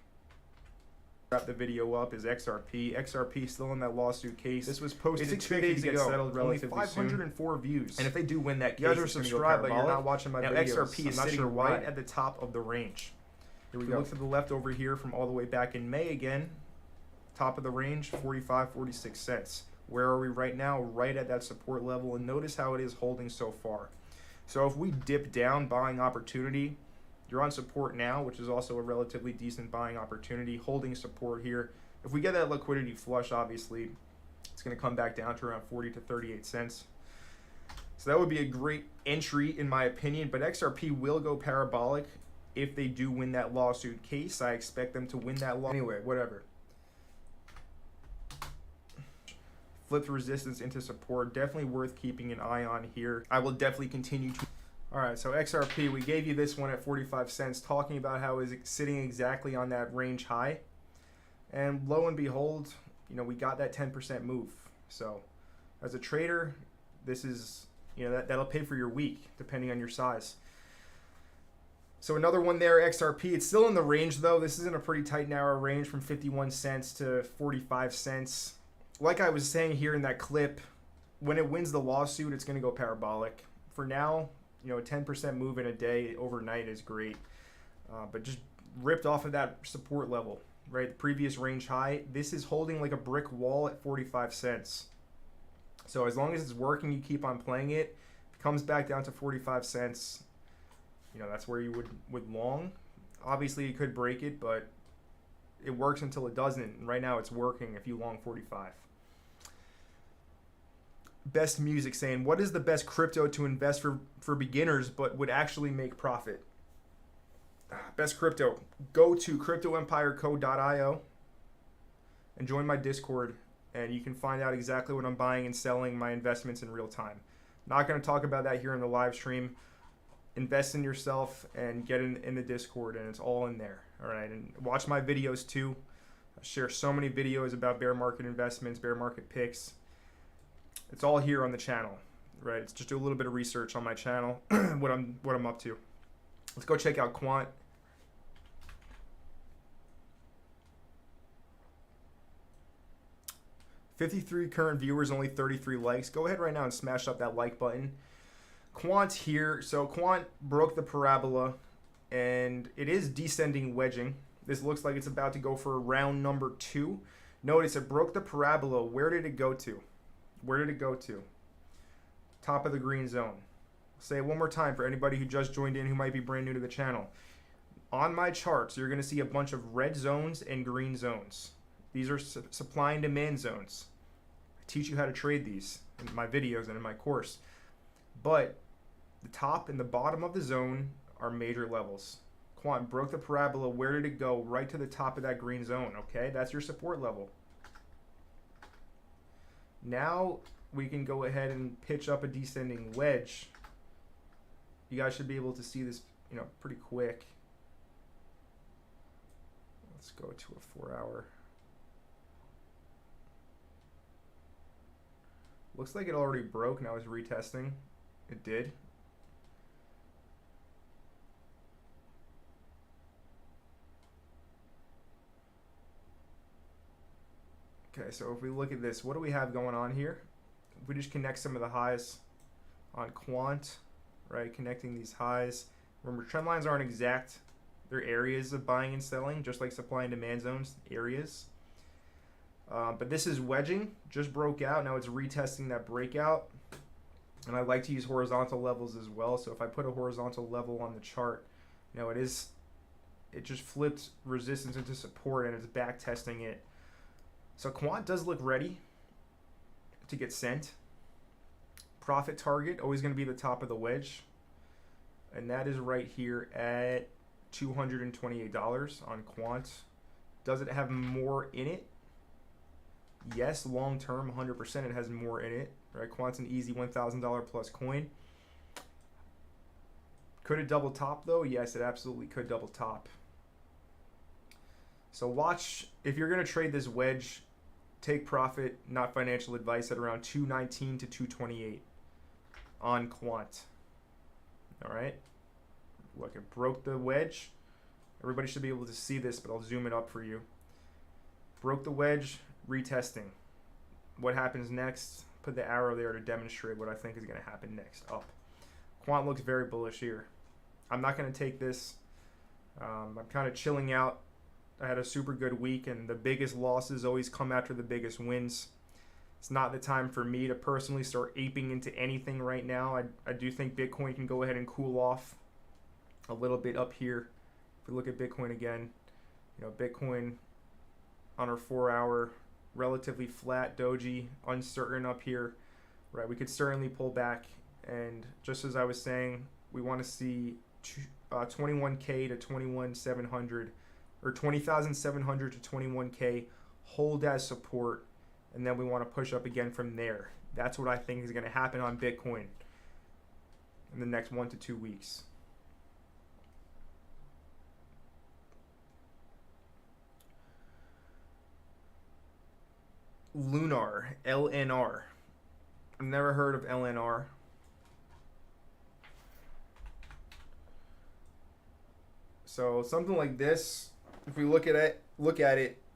Wrap the video up is XRP. XRP still in that lawsuit case. This was posted 2 days ago. Settled relatively only 504 views. And if they do win that case, you guys are subscribed, but you're not watching my videos. XRP is sitting right at the top of the range. Here we go. Look to the left over here from all the way back in May again. Top of the range, 45, 46 cents. Where are we right now? Right at that support level. And notice how it is holding so far. So if we dip down, buying opportunity, you're on support now, which is also a relatively decent buying opportunity, holding support here. If we get that liquidity flush, obviously, it's going to come back down to around 40 to 38 cents. So that would be a great entry in my opinion, but XRP will go parabolic if they do win that lawsuit case. I expect them to win that law. Anyway, whatever. Flipped resistance into support. Definitely worth keeping an eye on here. I will definitely continue to. All right, so XRP, we gave you this one at 45 cents, talking about how it is sitting exactly on that range high. And lo and behold, you know, we got that 10% move. So as a trader, this is, you know, that'll pay for your week, depending on your size. So another one there, XRP. It's still in the range, though. This is in a pretty tight, narrow range from 51 cents to 45 cents. Like I was saying here in that clip, when it wins the lawsuit, it's going to go parabolic. For now, you know, a 10% move in a day overnight is great. But just ripped off of that support level, right? The previous range high. This is holding like a brick wall at 45 cents. So as long as it's working, you keep on playing it. If it comes back down to 45 cents, you know, that's where you would long. Obviously, you could break it, but it works until it doesn't. And right now, it's working if you long 45. Best Music saying, what is the best crypto to invest for beginners but would actually make profit? Best crypto. Go to cryptoempireco.io and join my Discord, and you can find out exactly what I'm buying and selling, my investments in real time. Not going to talk about that here in the live stream. Invest in yourself and get in the Discord, and it's all in there. All right, and watch my videos too. I share so many videos about bear market investments, bear market picks. It's all here on the channel, right? It's just do a little bit of research on my channel, what I'm up to. Let's go check out Quant. $53 current viewers, only 33 likes. Go ahead right now and smash up that like button. Quant here. So Quant broke the parabola, and it is descending wedging. This looks like it's about to go for round number 2. Notice it broke the parabola. Where did it go to? Where did it go to? Top of the green zone. Say it one more time for anybody who just joined in who might be brand new to the channel. On my charts, you're going to see a bunch of red zones and green zones. These are supply and demand zones. I teach you how to trade these in my videos and in my course. But the top and the bottom of the zone are major levels. Quant broke the parabola. Where did it go? Right to the top of that green zone. Okay, that's your support level. Now we can go ahead and pitch up a descending wedge. You guys should be able to see this, you know, pretty quick. Let's go to a 4-hour. Looks like it already broke. Now it's retesting. It did. Okay, so if we look at this, what do we have going on here? If we just connect some of the highs on Quant, right? Connecting these highs. Remember, trend lines aren't exact. They're areas of buying and selling, just like supply and demand zones, areas. But this is wedging, just broke out. Now it's retesting that breakout. And I like to use horizontal levels as well. So if I put a horizontal level on the chart, you know, it just flipped resistance into support and it's back testing it. So Quant does look ready to get sent. Profit target, always going to be the top of the wedge. And that is right here at $228 on Quant. Does it have more in it? Yes, long term, 100% it has more in it. Right, Quant's an easy $1,000 plus coin. Could it double top though? Yes, it absolutely could double top. So watch, if you're going to trade this wedge, take profit, not financial advice, at around 219 to 228 on Quant. All right. Look, it broke the wedge. Everybody should be able to see this, but I'll zoom it up for you. Broke the wedge, retesting. What happens next? Put the arrow there to demonstrate what I think is going to happen next. Up. Quant looks very bullish here. I'm not going to take this I'm kind of chilling out. I had a super good week, and the biggest losses always come after the biggest wins. It's not the time for me to personally start aping into anything right now. I do think Bitcoin can go ahead and cool off a little bit up here. If we look at Bitcoin again, Bitcoin on our 4-hour, relatively flat doji, uncertain up here, right? We could certainly pull back, and just as I was saying, we want to see 21K to 21,700, or 20,700 to 21K hold as support, and then we want to push up again from there. That's what I think is going to happen on Bitcoin in the next 1 to 2 weeks. Lunar, LNR. I've never heard of LNR. So something like this, if we look at it,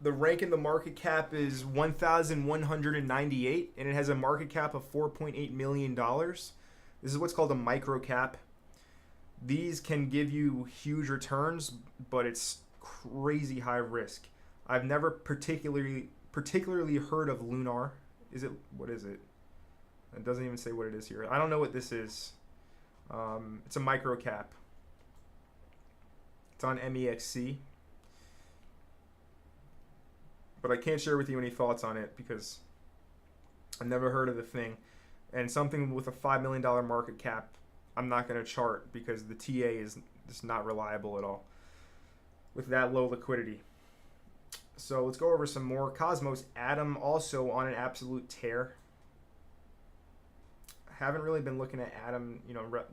the rank in the market cap is 1,198, and it has a market cap of $4.8 million. This is what's called a micro cap. These can give you huge returns, but it's crazy high risk. I've never particularly heard of Lunar. What is it? It doesn't even say what it is here. I don't know what this is. It's a micro cap. It's on MEXC. But I can't share with you any thoughts on it because I've never heard of the thing. And something with a $5 million market cap, I'm not going to chart because the TA is just not reliable at all with that low liquidity. So let's go over some more. Cosmos, Atom also on an absolute tear. Haven't really been looking at Atom,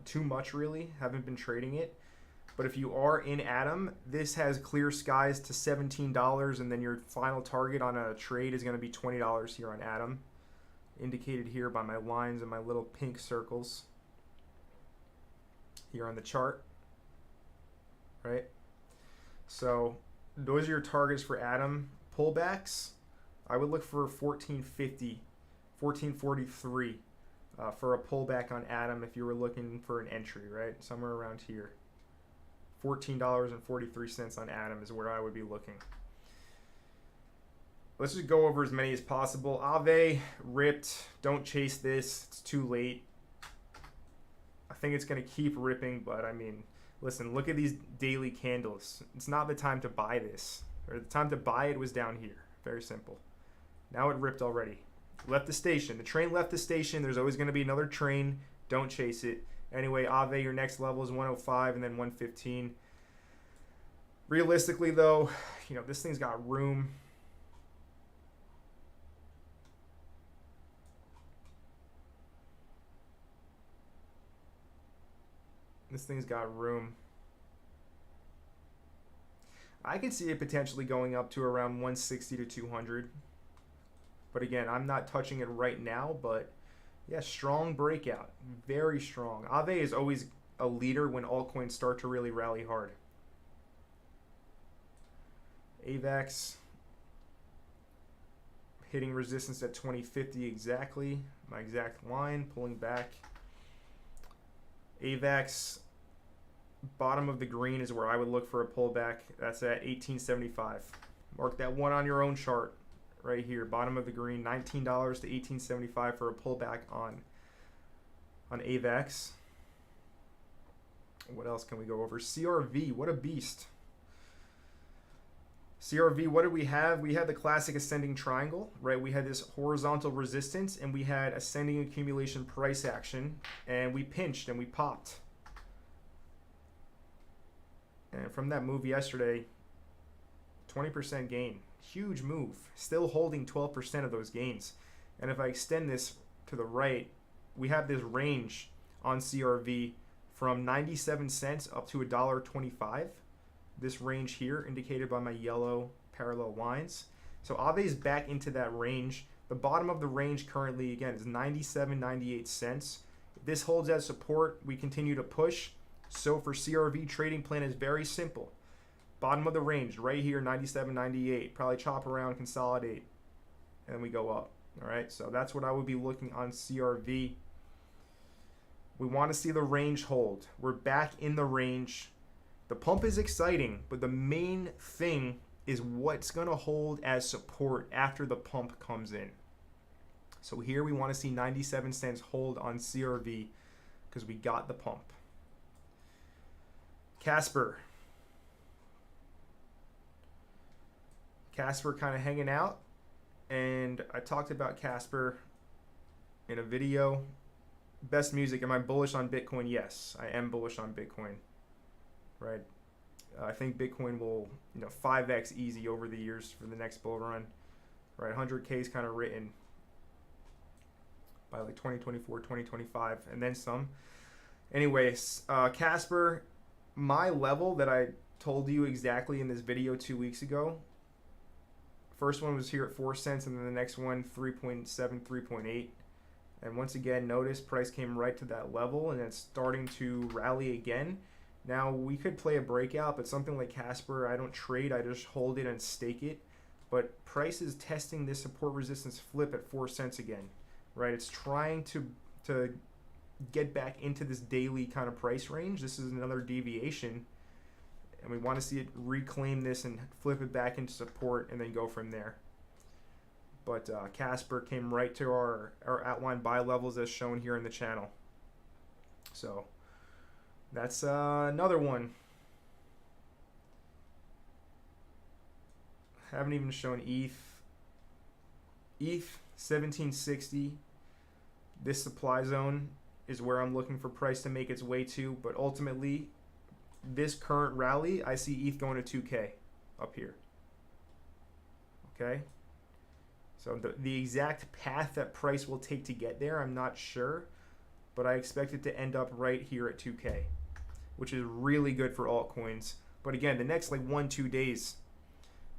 too much really. Haven't been trading it. But if you are in Atom, this has clear skies to $17, and then your final target on a trade is going to be $20 here on Atom, indicated here by my lines and my little pink circles here on the chart, right? So those are your targets for Atom. Pullbacks, I would look for 1450, 1443 for a pullback on Atom if you were looking for an entry, right? Somewhere around here. $14.43 on Atom is where I would be looking. Let's just go over as many as possible. Aave ripped. Don't chase this. It's too late. I think it's going to keep ripping, but I mean, listen, look at these daily candles. It's not the time to buy this. Or the time to buy it was down here. Very simple. Now it ripped already. Left the station. The train left the station. There's always going to be another train. Don't chase it. Anyway, Aave, your next level is 105 and then 115. Realistically, though, this thing's got room. This thing's got room. I can see it potentially going up to around 160 to 200. But again, I'm not touching it right now, but yeah, strong breakout. Very strong. Aave is always a leader when altcoins start to really rally hard. AVAX hitting resistance at 2050 exactly. My exact line, pulling back. AVAX, bottom of the green is where I would look for a pullback. That's at 1875. Mark that one on your own chart. Right here, bottom of the green, $19 to $18.75 for a pullback on AVAX. What else can we go over? CRV, what a beast. CRV, what did we have? We had the classic ascending triangle, right? We had this horizontal resistance, and we had ascending accumulation price action, and we pinched and we popped. And from that move yesterday, 20% gain. Huge move. Still holding 12% of those gains. And if I extend this to the right, we have this range on CRV from 97 cents up to $1.25. This range here indicated by my yellow parallel lines. So Aave is back into that range. The bottom of the range currently, again, is 97.98 cents. If this holds as support, we continue to push. So for CRV, trading plan is very simple. Bottom of the range, right here, 97.98. Probably chop around, consolidate, and then we go up. All right, so that's what I would be looking on CRV. We want to see the range hold. We're back in the range. The pump is exciting, but the main thing is what's going to hold as support after the pump comes in. So here we want to see 97 cents hold on CRV because we got the pump. Casper kind of hanging out, and I talked about Casper in a video. Best music. Am I bullish on Bitcoin? Yes, I am bullish on Bitcoin. Right. I think Bitcoin will, 5x easy over the years for the next bull run. Right. 100K is kind of written by like 2024, 2025, and then some. Anyways, Casper, my level that I told you exactly in this video 2 weeks ago. First one was here at 4 cents, and then the next one 3.7, 3.8. And once again, notice price came right to that level, and it's starting to rally again. Now, we could play a breakout, but something like Casper, I don't trade. I just hold it and stake it. But price is testing this support resistance flip at 4 cents again, right? It's trying to get back into this daily kind of price range. This is another deviation, and we want to see it reclaim this and flip it back into support and then go from there. But Casper came right to our outline buy levels as shown here in the channel. So that's another one. Haven't even shown ETH. ETH 1760. This supply zone is where I'm looking for price to make its way to. But ultimately, this current rally, I see ETH going to 2K up here. Okay. So the exact path that price will take to get there, I'm not sure. But I expect it to end up right here at 2K, which is really good for altcoins. But again, the next like 1-2 days,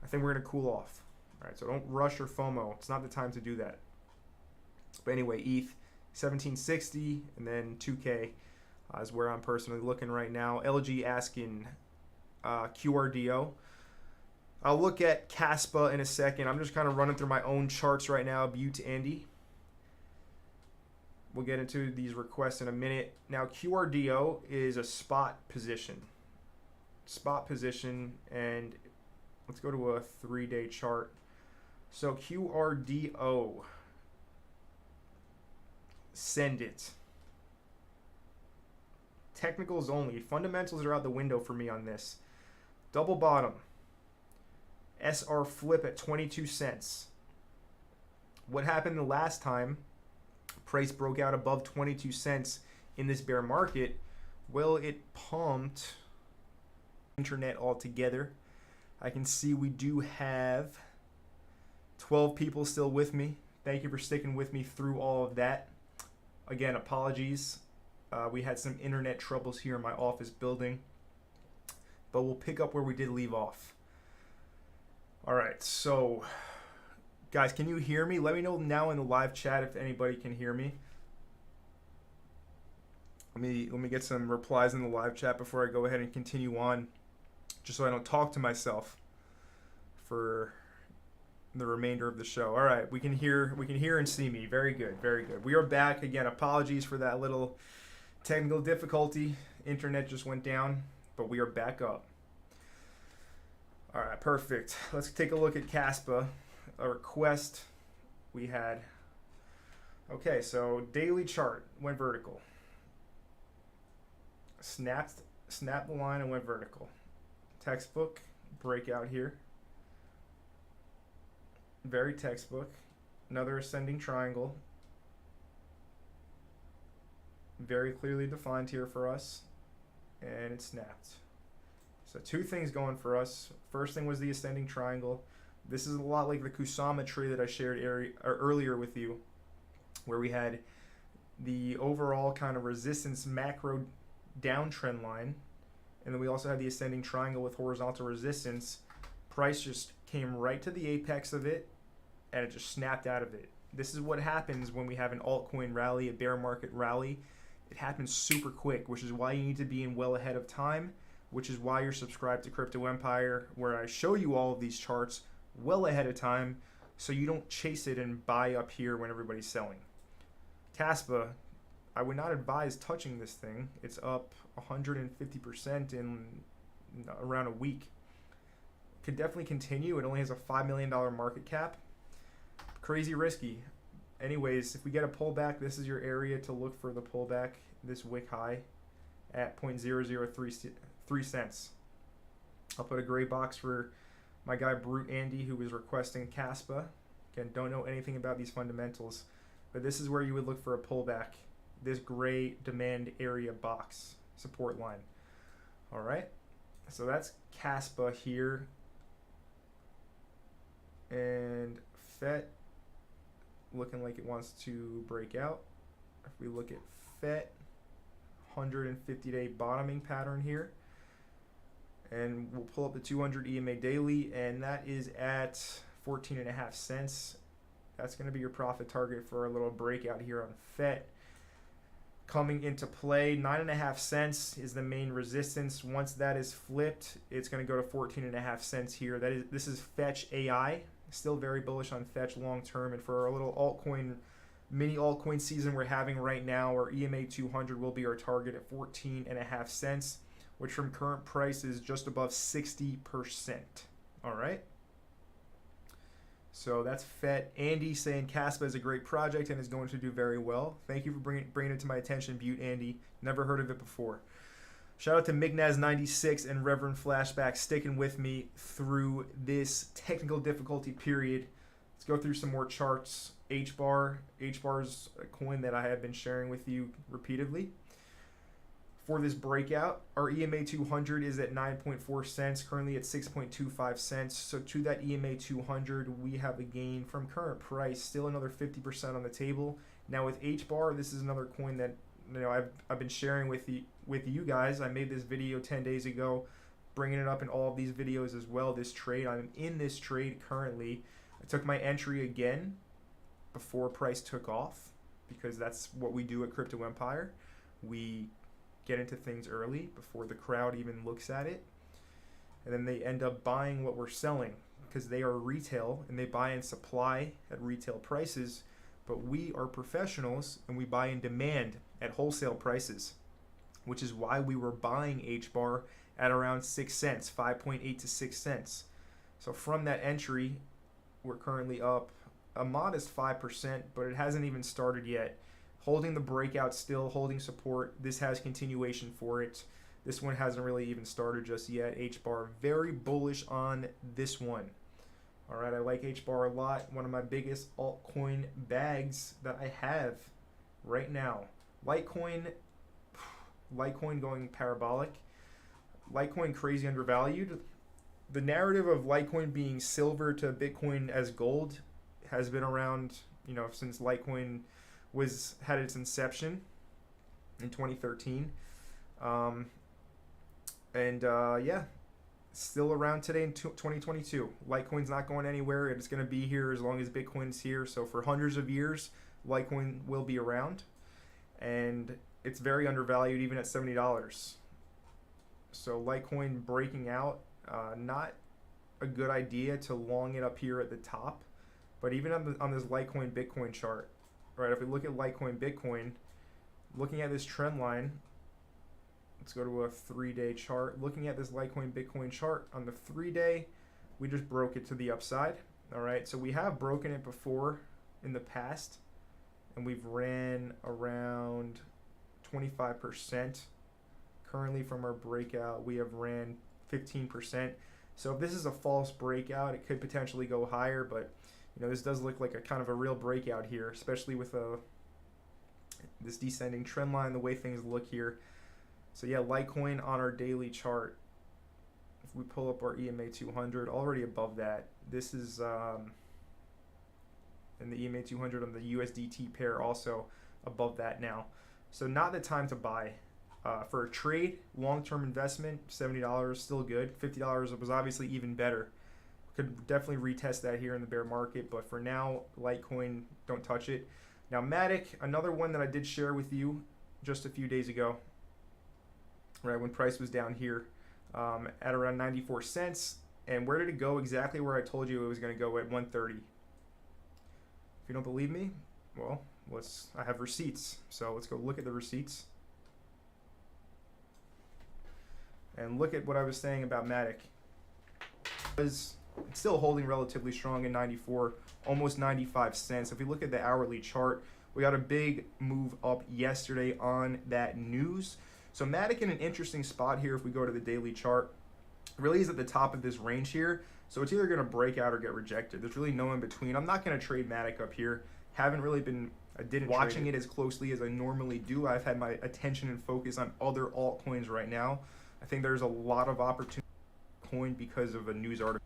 I think we're going to cool off. All right, so don't rush or FOMO. It's not the time to do that. But anyway, ETH 1760 and then 2K is where I'm personally looking right now. LG asking QRDO. I'll look at Caspa in a second. I'm just kind of running through my own charts right now. Butte Andy. We'll get into these requests in a minute. Now, QRDO is a spot position. Spot position, and let's go to a 3-day chart. So QRDO. Send it. Technicals only. Fundamentals are out the window for me on this. Double bottom. SR flip at 22 cents. What happened the last time price broke out above 22 cents in this bear market? Well, it pumped internet altogether. I can see we do have 12 people still with me. Thank you for sticking with me through all of that. Again, apologies. We had some internet troubles here in my office building, but we'll pick up where we did leave off. All right, so guys, can you hear me? Let me know now in the live chat if anybody can hear me. Let me get some replies in the live chat before I go ahead and continue on, just so I don't talk to myself for the remainder of the show. All right, we can hear and see me. Very good, very good. We are back again. Apologies for that little technical difficulty. Internet just went down, but we are back up. All right, perfect. Let's take a look at Caspa, a request we had. Okay, so daily chart went vertical. Snapped the line and went vertical. Textbook breakout here. Very textbook. Another ascending triangle. Very clearly defined here for us. And it snapped. So two things going for us. First thing was the ascending triangle. This is a lot like the Kusama tree that I shared earlier with you, where we had the overall kind of resistance macro downtrend line, and then we also had the ascending triangle with horizontal resistance. Price just came right to the apex of it, and it just snapped out of it. This is what happens when we have an altcoin rally, a bear market rally. It happens super quick, which is why you need to be in well ahead of time, which is why you're subscribed to Crypto Empire, where I show you all of these charts well ahead of time so you don't chase it and buy up here when everybody's selling. Caspa, I would not advise touching this thing. It's up 150% in around a week. Could definitely continue. It only has a $5 million market cap. Crazy risky. Anyways, if we get a pullback, this is your area to look for the pullback. This wick high at 0.003 cents. I'll put a gray box for my guy Brute Andy, who was requesting Caspa. Again, don't know anything about these fundamentals, but this is where you would look for a pullback. This gray demand area box support line. All right, so that's Caspa here, and FET looking like it wants to break out. If we look at FET, 150-day bottoming pattern here, and we'll pull up the 200 EMA daily, and that is at 14.5 cents. That's going to be your profit target for a little breakout here on FET. Coming into play, 9.5 cents is the main resistance. Once that is flipped, it's going to go to 14.5 cents here. This is Fetch AI. Still very bullish on Fetch long term, and for our little altcoin, mini altcoin season we're having right now, our EMA 200 will be our target at 14.5 cents, which from current price is just above 60%. All right. So that's FET. Andy saying Caspa is a great project and is going to do very well. Thank you for bringing it to my attention, Butte Andy. Never heard of it before. Shout out to Mignaz96 and Reverend Flashback sticking with me through this technical difficulty period. Let's go through some more charts. HBAR. HBAR's a coin that I have been sharing with you repeatedly. For this breakout, our EMA 200 is at 9.4 cents, currently at 6.25 cents. So to that EMA 200, we have a gain from current price, still another 50% on the table. Now with HBAR, this is another coin that I've been sharing with you guys. I made this video 10 days ago, bringing it up in all of these videos as well. This trade, I'm in this trade currently. I took my entry again before price took off, because that's what we do at Crypto Empire. We get into things early before the crowd even looks at it, and then they end up buying what we're selling, because they are retail and they buy in supply at retail prices, but we are professionals and we buy in demand at wholesale prices, which is why we were buying HBAR at around 6 cents, 5.8 to 6 cents. So from that entry, we're currently up a modest 5%, but it hasn't even started yet. Holding the breakout still, holding support. This has continuation for it. This one hasn't really even started just yet. HBAR, very bullish on this one. All right, I like HBAR a lot. One of my biggest altcoin bags that I have right now. Litecoin going parabolic. Litecoin crazy undervalued. The narrative of Litecoin being silver to Bitcoin as gold has been around, since Litecoin had its inception in 2013. Yeah, still around today in 2022. Litecoin's not going anywhere. It's going to be here as long as Bitcoin's here. So for hundreds of years, Litecoin will be around, and it's very undervalued even at $70. So Litecoin breaking out, not a good idea to long it up here at the top. But even on this Litecoin Bitcoin chart, right, if we look at Litecoin Bitcoin, looking at this trend line, let's go to a 3-day chart. Looking at this Litecoin Bitcoin chart on the 3-day, we just broke it to the upside. All right, so we have broken it before in the past, and we've ran around 25%. Currently from our breakout, we have ran 15%. So if this is a false breakout, it could potentially go higher, but this does look like a kind of a real breakout here, especially with this descending trend line, the way things look here. So yeah, Litecoin on our daily chart, if we pull up our EMA 200, already above that. This is and the EMA 200 on the USDT pair also above that now. So not the time to buy. For a trade, long-term investment, $70 still good. $50 was obviously even better. Could definitely retest that here in the bear market, but for now, Litecoin, don't touch it. Now Matic, another one that I did share with you just a few days ago, right when price was down here at around 94 cents. And where did it go? Exactly where I told you it was going to go, at 130. If you don't believe me, well, I have receipts. So let's go look at the receipts. And look at what I was saying about Matic. It's still holding relatively strong in 94, almost 95 cents. If we look at the hourly chart, we got a big move up yesterday on that news. So Matic in an interesting spot here if we go to the daily chart. Really is at the top of this range here. So it's either going to break out or get rejected. There's really no in between. I'm not going to trade Matic up here. Haven't really been watching it as closely as I normally do. I've had my attention and focus on other altcoins right now. I think there's a lot of opportunity coin because of a news article.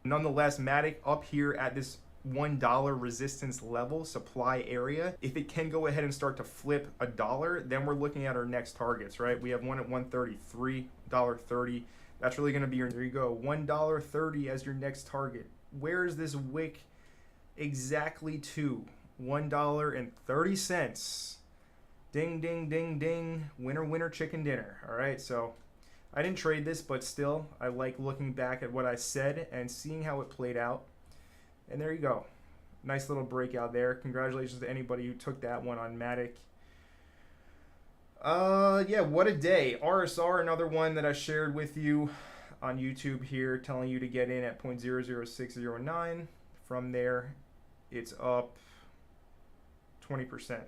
Nonetheless, Matic up here at this $1 resistance level supply area. If it can go ahead and start to flip $1, then we're looking at our next targets, right? We have one at $1.33, $1.30. That's really going to be your, there you go, $1.30 as your next target. Where is this wick exactly to? $1.30. Ding, ding, ding, ding. Winner, winner, chicken dinner. All right, so I didn't trade this, but still, I like looking back at what I said and seeing how it played out. And there you go. Nice little breakout there. Congratulations to anybody who took that one on Matic. Yeah, what a day. RSR, another one that I shared with you on YouTube here, telling you to get in at 0.00609. From there, it's up 20%.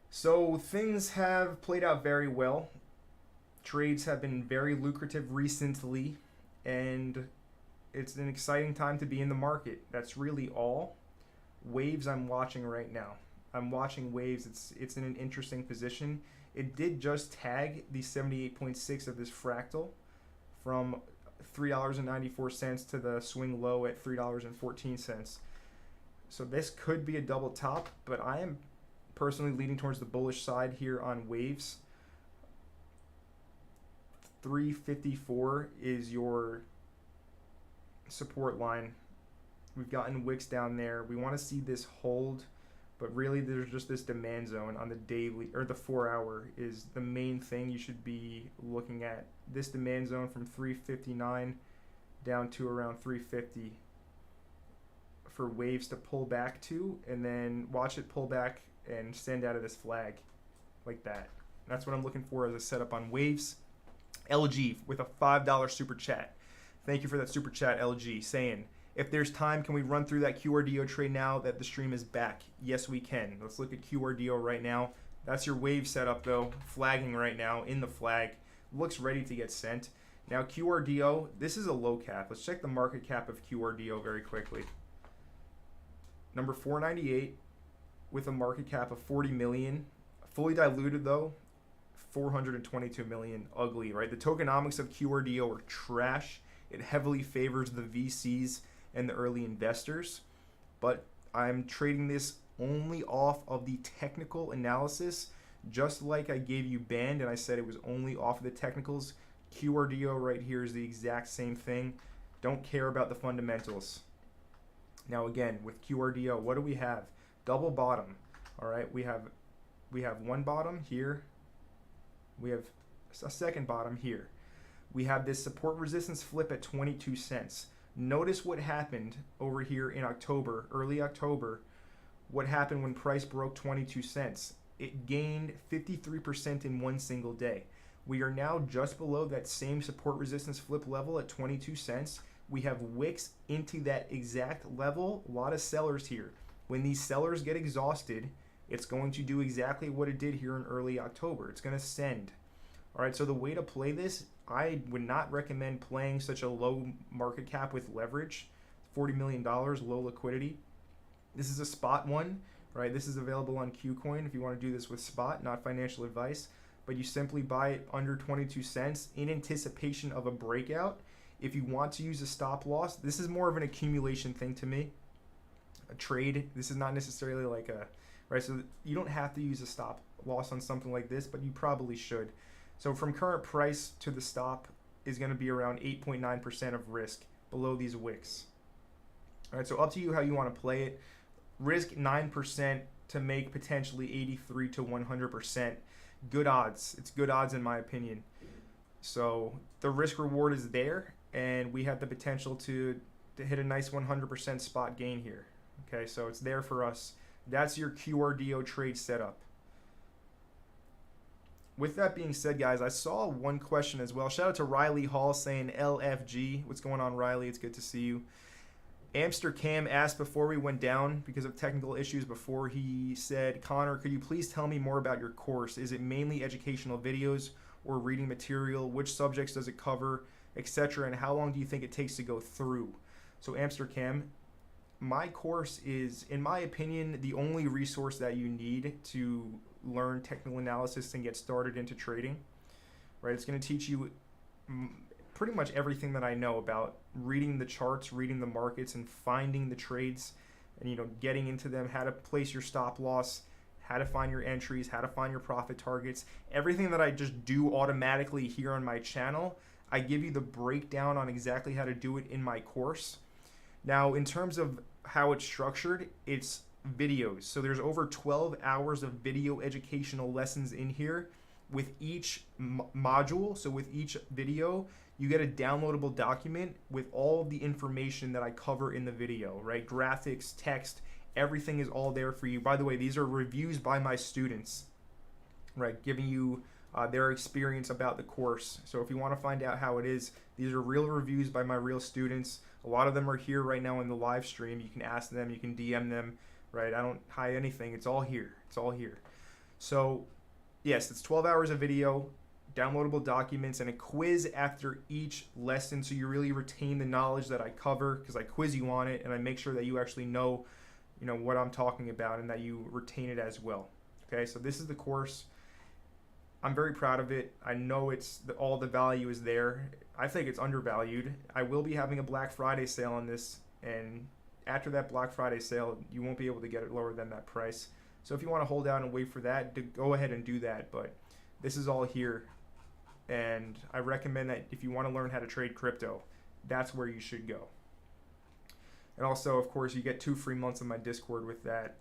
So things have played out very well. Trades have been very lucrative recently, and it's an exciting time to be in the market. That's really all. Waves I'm watching right now. I'm watching waves. It's in an interesting position. It did just tag the 78.6 of this fractal from $3.94 to the swing low at $3.14. So this could be a double top, but I am personally leaning towards the bullish side here on waves. 354 is your support line. We've gotten wicks down there. We want to see this hold, but really there's just this demand zone on the daily, or the 4 hour is the main thing you should be looking at. This demand zone from 359 down to around 350 for waves to pull back to, and then watch it pull back and send out of this flag like that. That's what I'm looking for as a setup on waves. LG with a $5 super chat. Thank you for that super chat, LG, saying, if there's time, can we run through that QRDO trade now that the stream is back? Yes, we can. Let's look at QRDO right now. That's your wave setup, though, flagging right now in the flag. Looks ready to get sent. Now, QRDO, this is a low cap. Let's check the market cap of QRDO very quickly. Number 498 with a market cap of 40 million. Fully diluted, though, 422 million. Ugly, right? The tokenomics of QRDO are trash. It heavily favors the VCs and the early investors, but I'm trading this only off of the technical analysis, just like I gave you band and I said it was only off of the technicals. QRDO right here is the exact same thing. Don't care about the fundamentals. Now again, with QRDO, what do we have? Double bottom. All right, we have one bottom here. We have a second bottom here. We have this support resistance flip at 22 cents. Notice what happened over here in October, early October. What happened when price broke 22 cents? It gained 53% in one single day. We are now just below that same support resistance flip level at 22 cents. We have wicks into that exact level. A lot of sellers here. When these sellers get exhausted, it's going to do exactly what it did here in early October. It's going to send. All right, so the way to play this, I would not recommend playing such a low market cap with leverage. $40 million, low liquidity. This is a spot one, right? This is available on Qcoin if you want to do this with spot, not financial advice. But you simply buy it under 22 cents in anticipation of a breakout. If you want to use a stop loss, this is more of an accumulation thing to me. A trade, this is not necessarily like a, right? So you don't have to use a stop loss on something like this, but you probably should. So from current price to the stop is going to be around 8.9% of risk below these wicks. All right, so up to you how you want to play it. Risk 9% to make potentially 83 to 100%. Good odds. It's good odds in my opinion. So the risk reward is there, and we have the potential to hit a nice 100% spot gain here. Okay, so it's there for us. That's your QRDO trade setup. with that being said, guys, I saw one question as well. Shout out to Riley Hall saying LFG. What's going on, Riley? It's good to see you. Amster Cam asked before we went down because of technical issues before, he said, Connor, could you please tell me more about your course? Is it mainly educational videos or reading material? Which subjects does it cover, etc.? And how long do you think it takes to go through? So Amster Cam, my course is, in my opinion, the only resource that you need to learn technical analysis and get started into trading, right? It's going to teach you pretty much everything that I know about reading the charts, reading the markets, and finding the trades, and getting into them, how to place your stop loss, how to find your entries, how to find your profit targets. Everything that I just do automatically here on my channel, I give you the breakdown on exactly how to do it in my course. Now, in terms of how it's structured, it's videos. So there's over 12 hours of video educational lessons in here with each module. So with each video, you get a downloadable document with all the information that I cover in the video, right? Graphics, text, everything is all there for you. By the way, these are reviews by my students, right? Giving you their experience about the course. So if you want to find out how it is, these are real reviews by my real students. A lot of them are here right now in the live stream. You can ask them, you can DM them, right? I don't hide anything. It's all here. It's all here. So yes, it's 12 hours of video, downloadable documents, and a quiz after each lesson, so you really retain the knowledge that I cover, because I quiz you on it and I make sure that you actually know what I'm talking about and that you retain it as well. Okay, so this is the course. I'm very proud of it. I know all the value is there. I think it's undervalued. I will be having a Black Friday sale on this, and after that Black Friday sale, you won't be able to get it lower than that price. So if you want to hold out and wait for that, go ahead and do that. But this is all here, and I recommend that if you want to learn how to trade crypto, that's where you should go. And also, of course, you get 2 free months of my Discord with that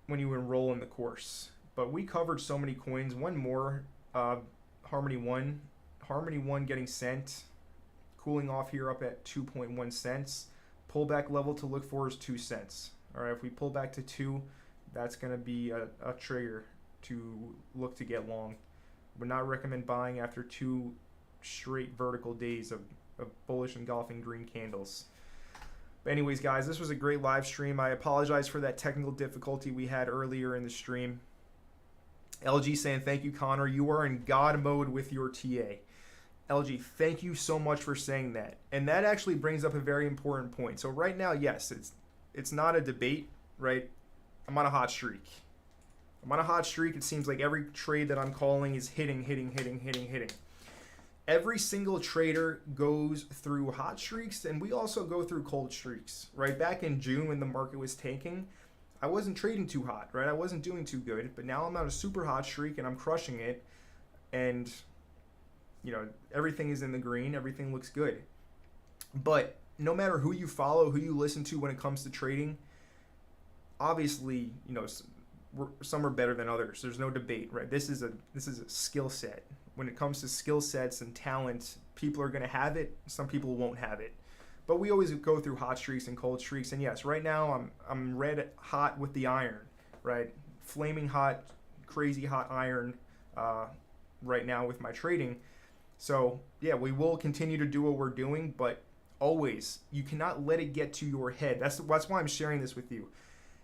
when you enroll in the course. But we covered so many coins. One more, Harmony 1. Harmony 1 getting sent, cooling off here up at 2.1 cents. Pullback level to look for is 2 cents. All right, if we pull back to 2, that's going to be a trigger to look to get long. Would not recommend buying after 2 straight vertical days of bullish engulfing green candles. But anyways, guys, this was a great live stream. I apologize for that technical difficulty we had earlier in the stream. LG saying, thank you, Connor. You are in God mode with your TA. LG, thank you so much for saying that. And that actually brings up a very important point. So right now, yes, it's not a debate, right? I'm on a hot streak. I'm on a hot streak. It seems like every trade that I'm calling is hitting. Every single trader goes through hot streaks, and we also go through cold streaks, right? Back in June when the market was tanking, I wasn't trading too hot, right? I wasn't doing too good, but now I'm on a super hot streak and I'm crushing it, and everything is in the green, everything looks good. But no matter who you follow, who you listen to when it comes to trading, obviously, some are better than others. There's no debate, right? This is a skill set. When it comes to skill sets and talent, people are going to have it. Some people won't have it. But we always go through hot streaks and cold streaks. And yes, right now I'm red hot with the iron, right? Flaming hot, crazy hot iron right now with my trading. So yeah, we will continue to do what we're doing, but always, you cannot let it get to your head. That's why I'm sharing this with you.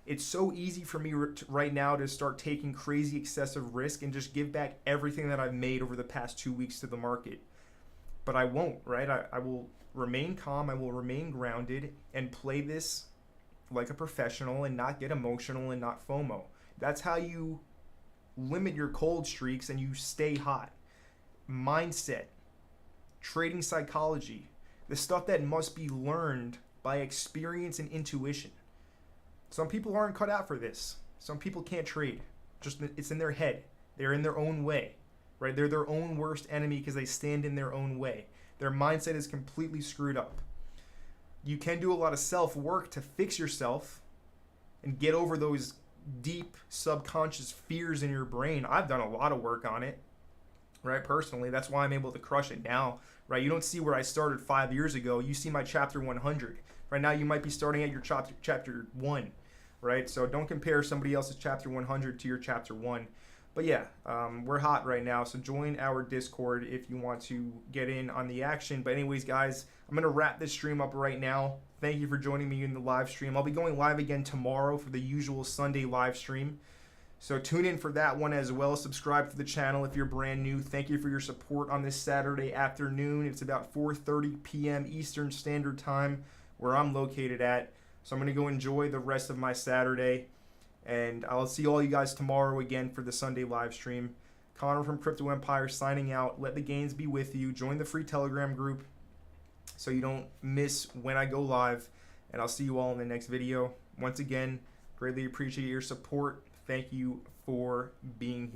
It's so easy for me right now to start taking crazy excessive risk and just give back everything that I've made over the past 2 weeks to the market. But I won't, right? I will remain calm. I will remain grounded and play this like a professional and not get emotional and not FOMO. That's how you limit your cold streaks and you stay hot. Mindset, trading psychology, the stuff that must be learned by experience and intuition. Some people aren't cut out for this. Some people can't trade. It's in their head. They're in their own way, right? They're their own worst enemy because they stand in their own way. Their mindset is completely screwed up. You can do a lot of self-work to fix yourself and get over those deep subconscious fears in your brain. I've done a lot of work on it, right? Personally, that's why I'm able to crush it now, right? You don't see where I started 5 years ago. You see my chapter 100. Right now, you might be starting at your chapter 1. Right? So don't compare somebody else's chapter 100 to your chapter 1. But yeah, we're hot right now, so join our Discord if you want to get in on the action. But anyways, guys, I'm going to wrap this stream up right now. Thank you for joining me in the live stream. I'll be going live again tomorrow for the usual Sunday live stream. So tune in for that one as well. Subscribe to the channel if you're brand new. Thank you for your support on this Saturday afternoon. It's about 4:30 p.m. Eastern Standard Time where I'm located at. So I'm going to go enjoy the rest of my Saturday. And I'll see all you guys tomorrow again for the Sunday live stream. Connor from Crypto Empire signing out. Let the gains be with you. Join the free Telegram group so you don't miss when I go live. And I'll see you all in the next video. Once again, greatly appreciate your support. Thank you for being here.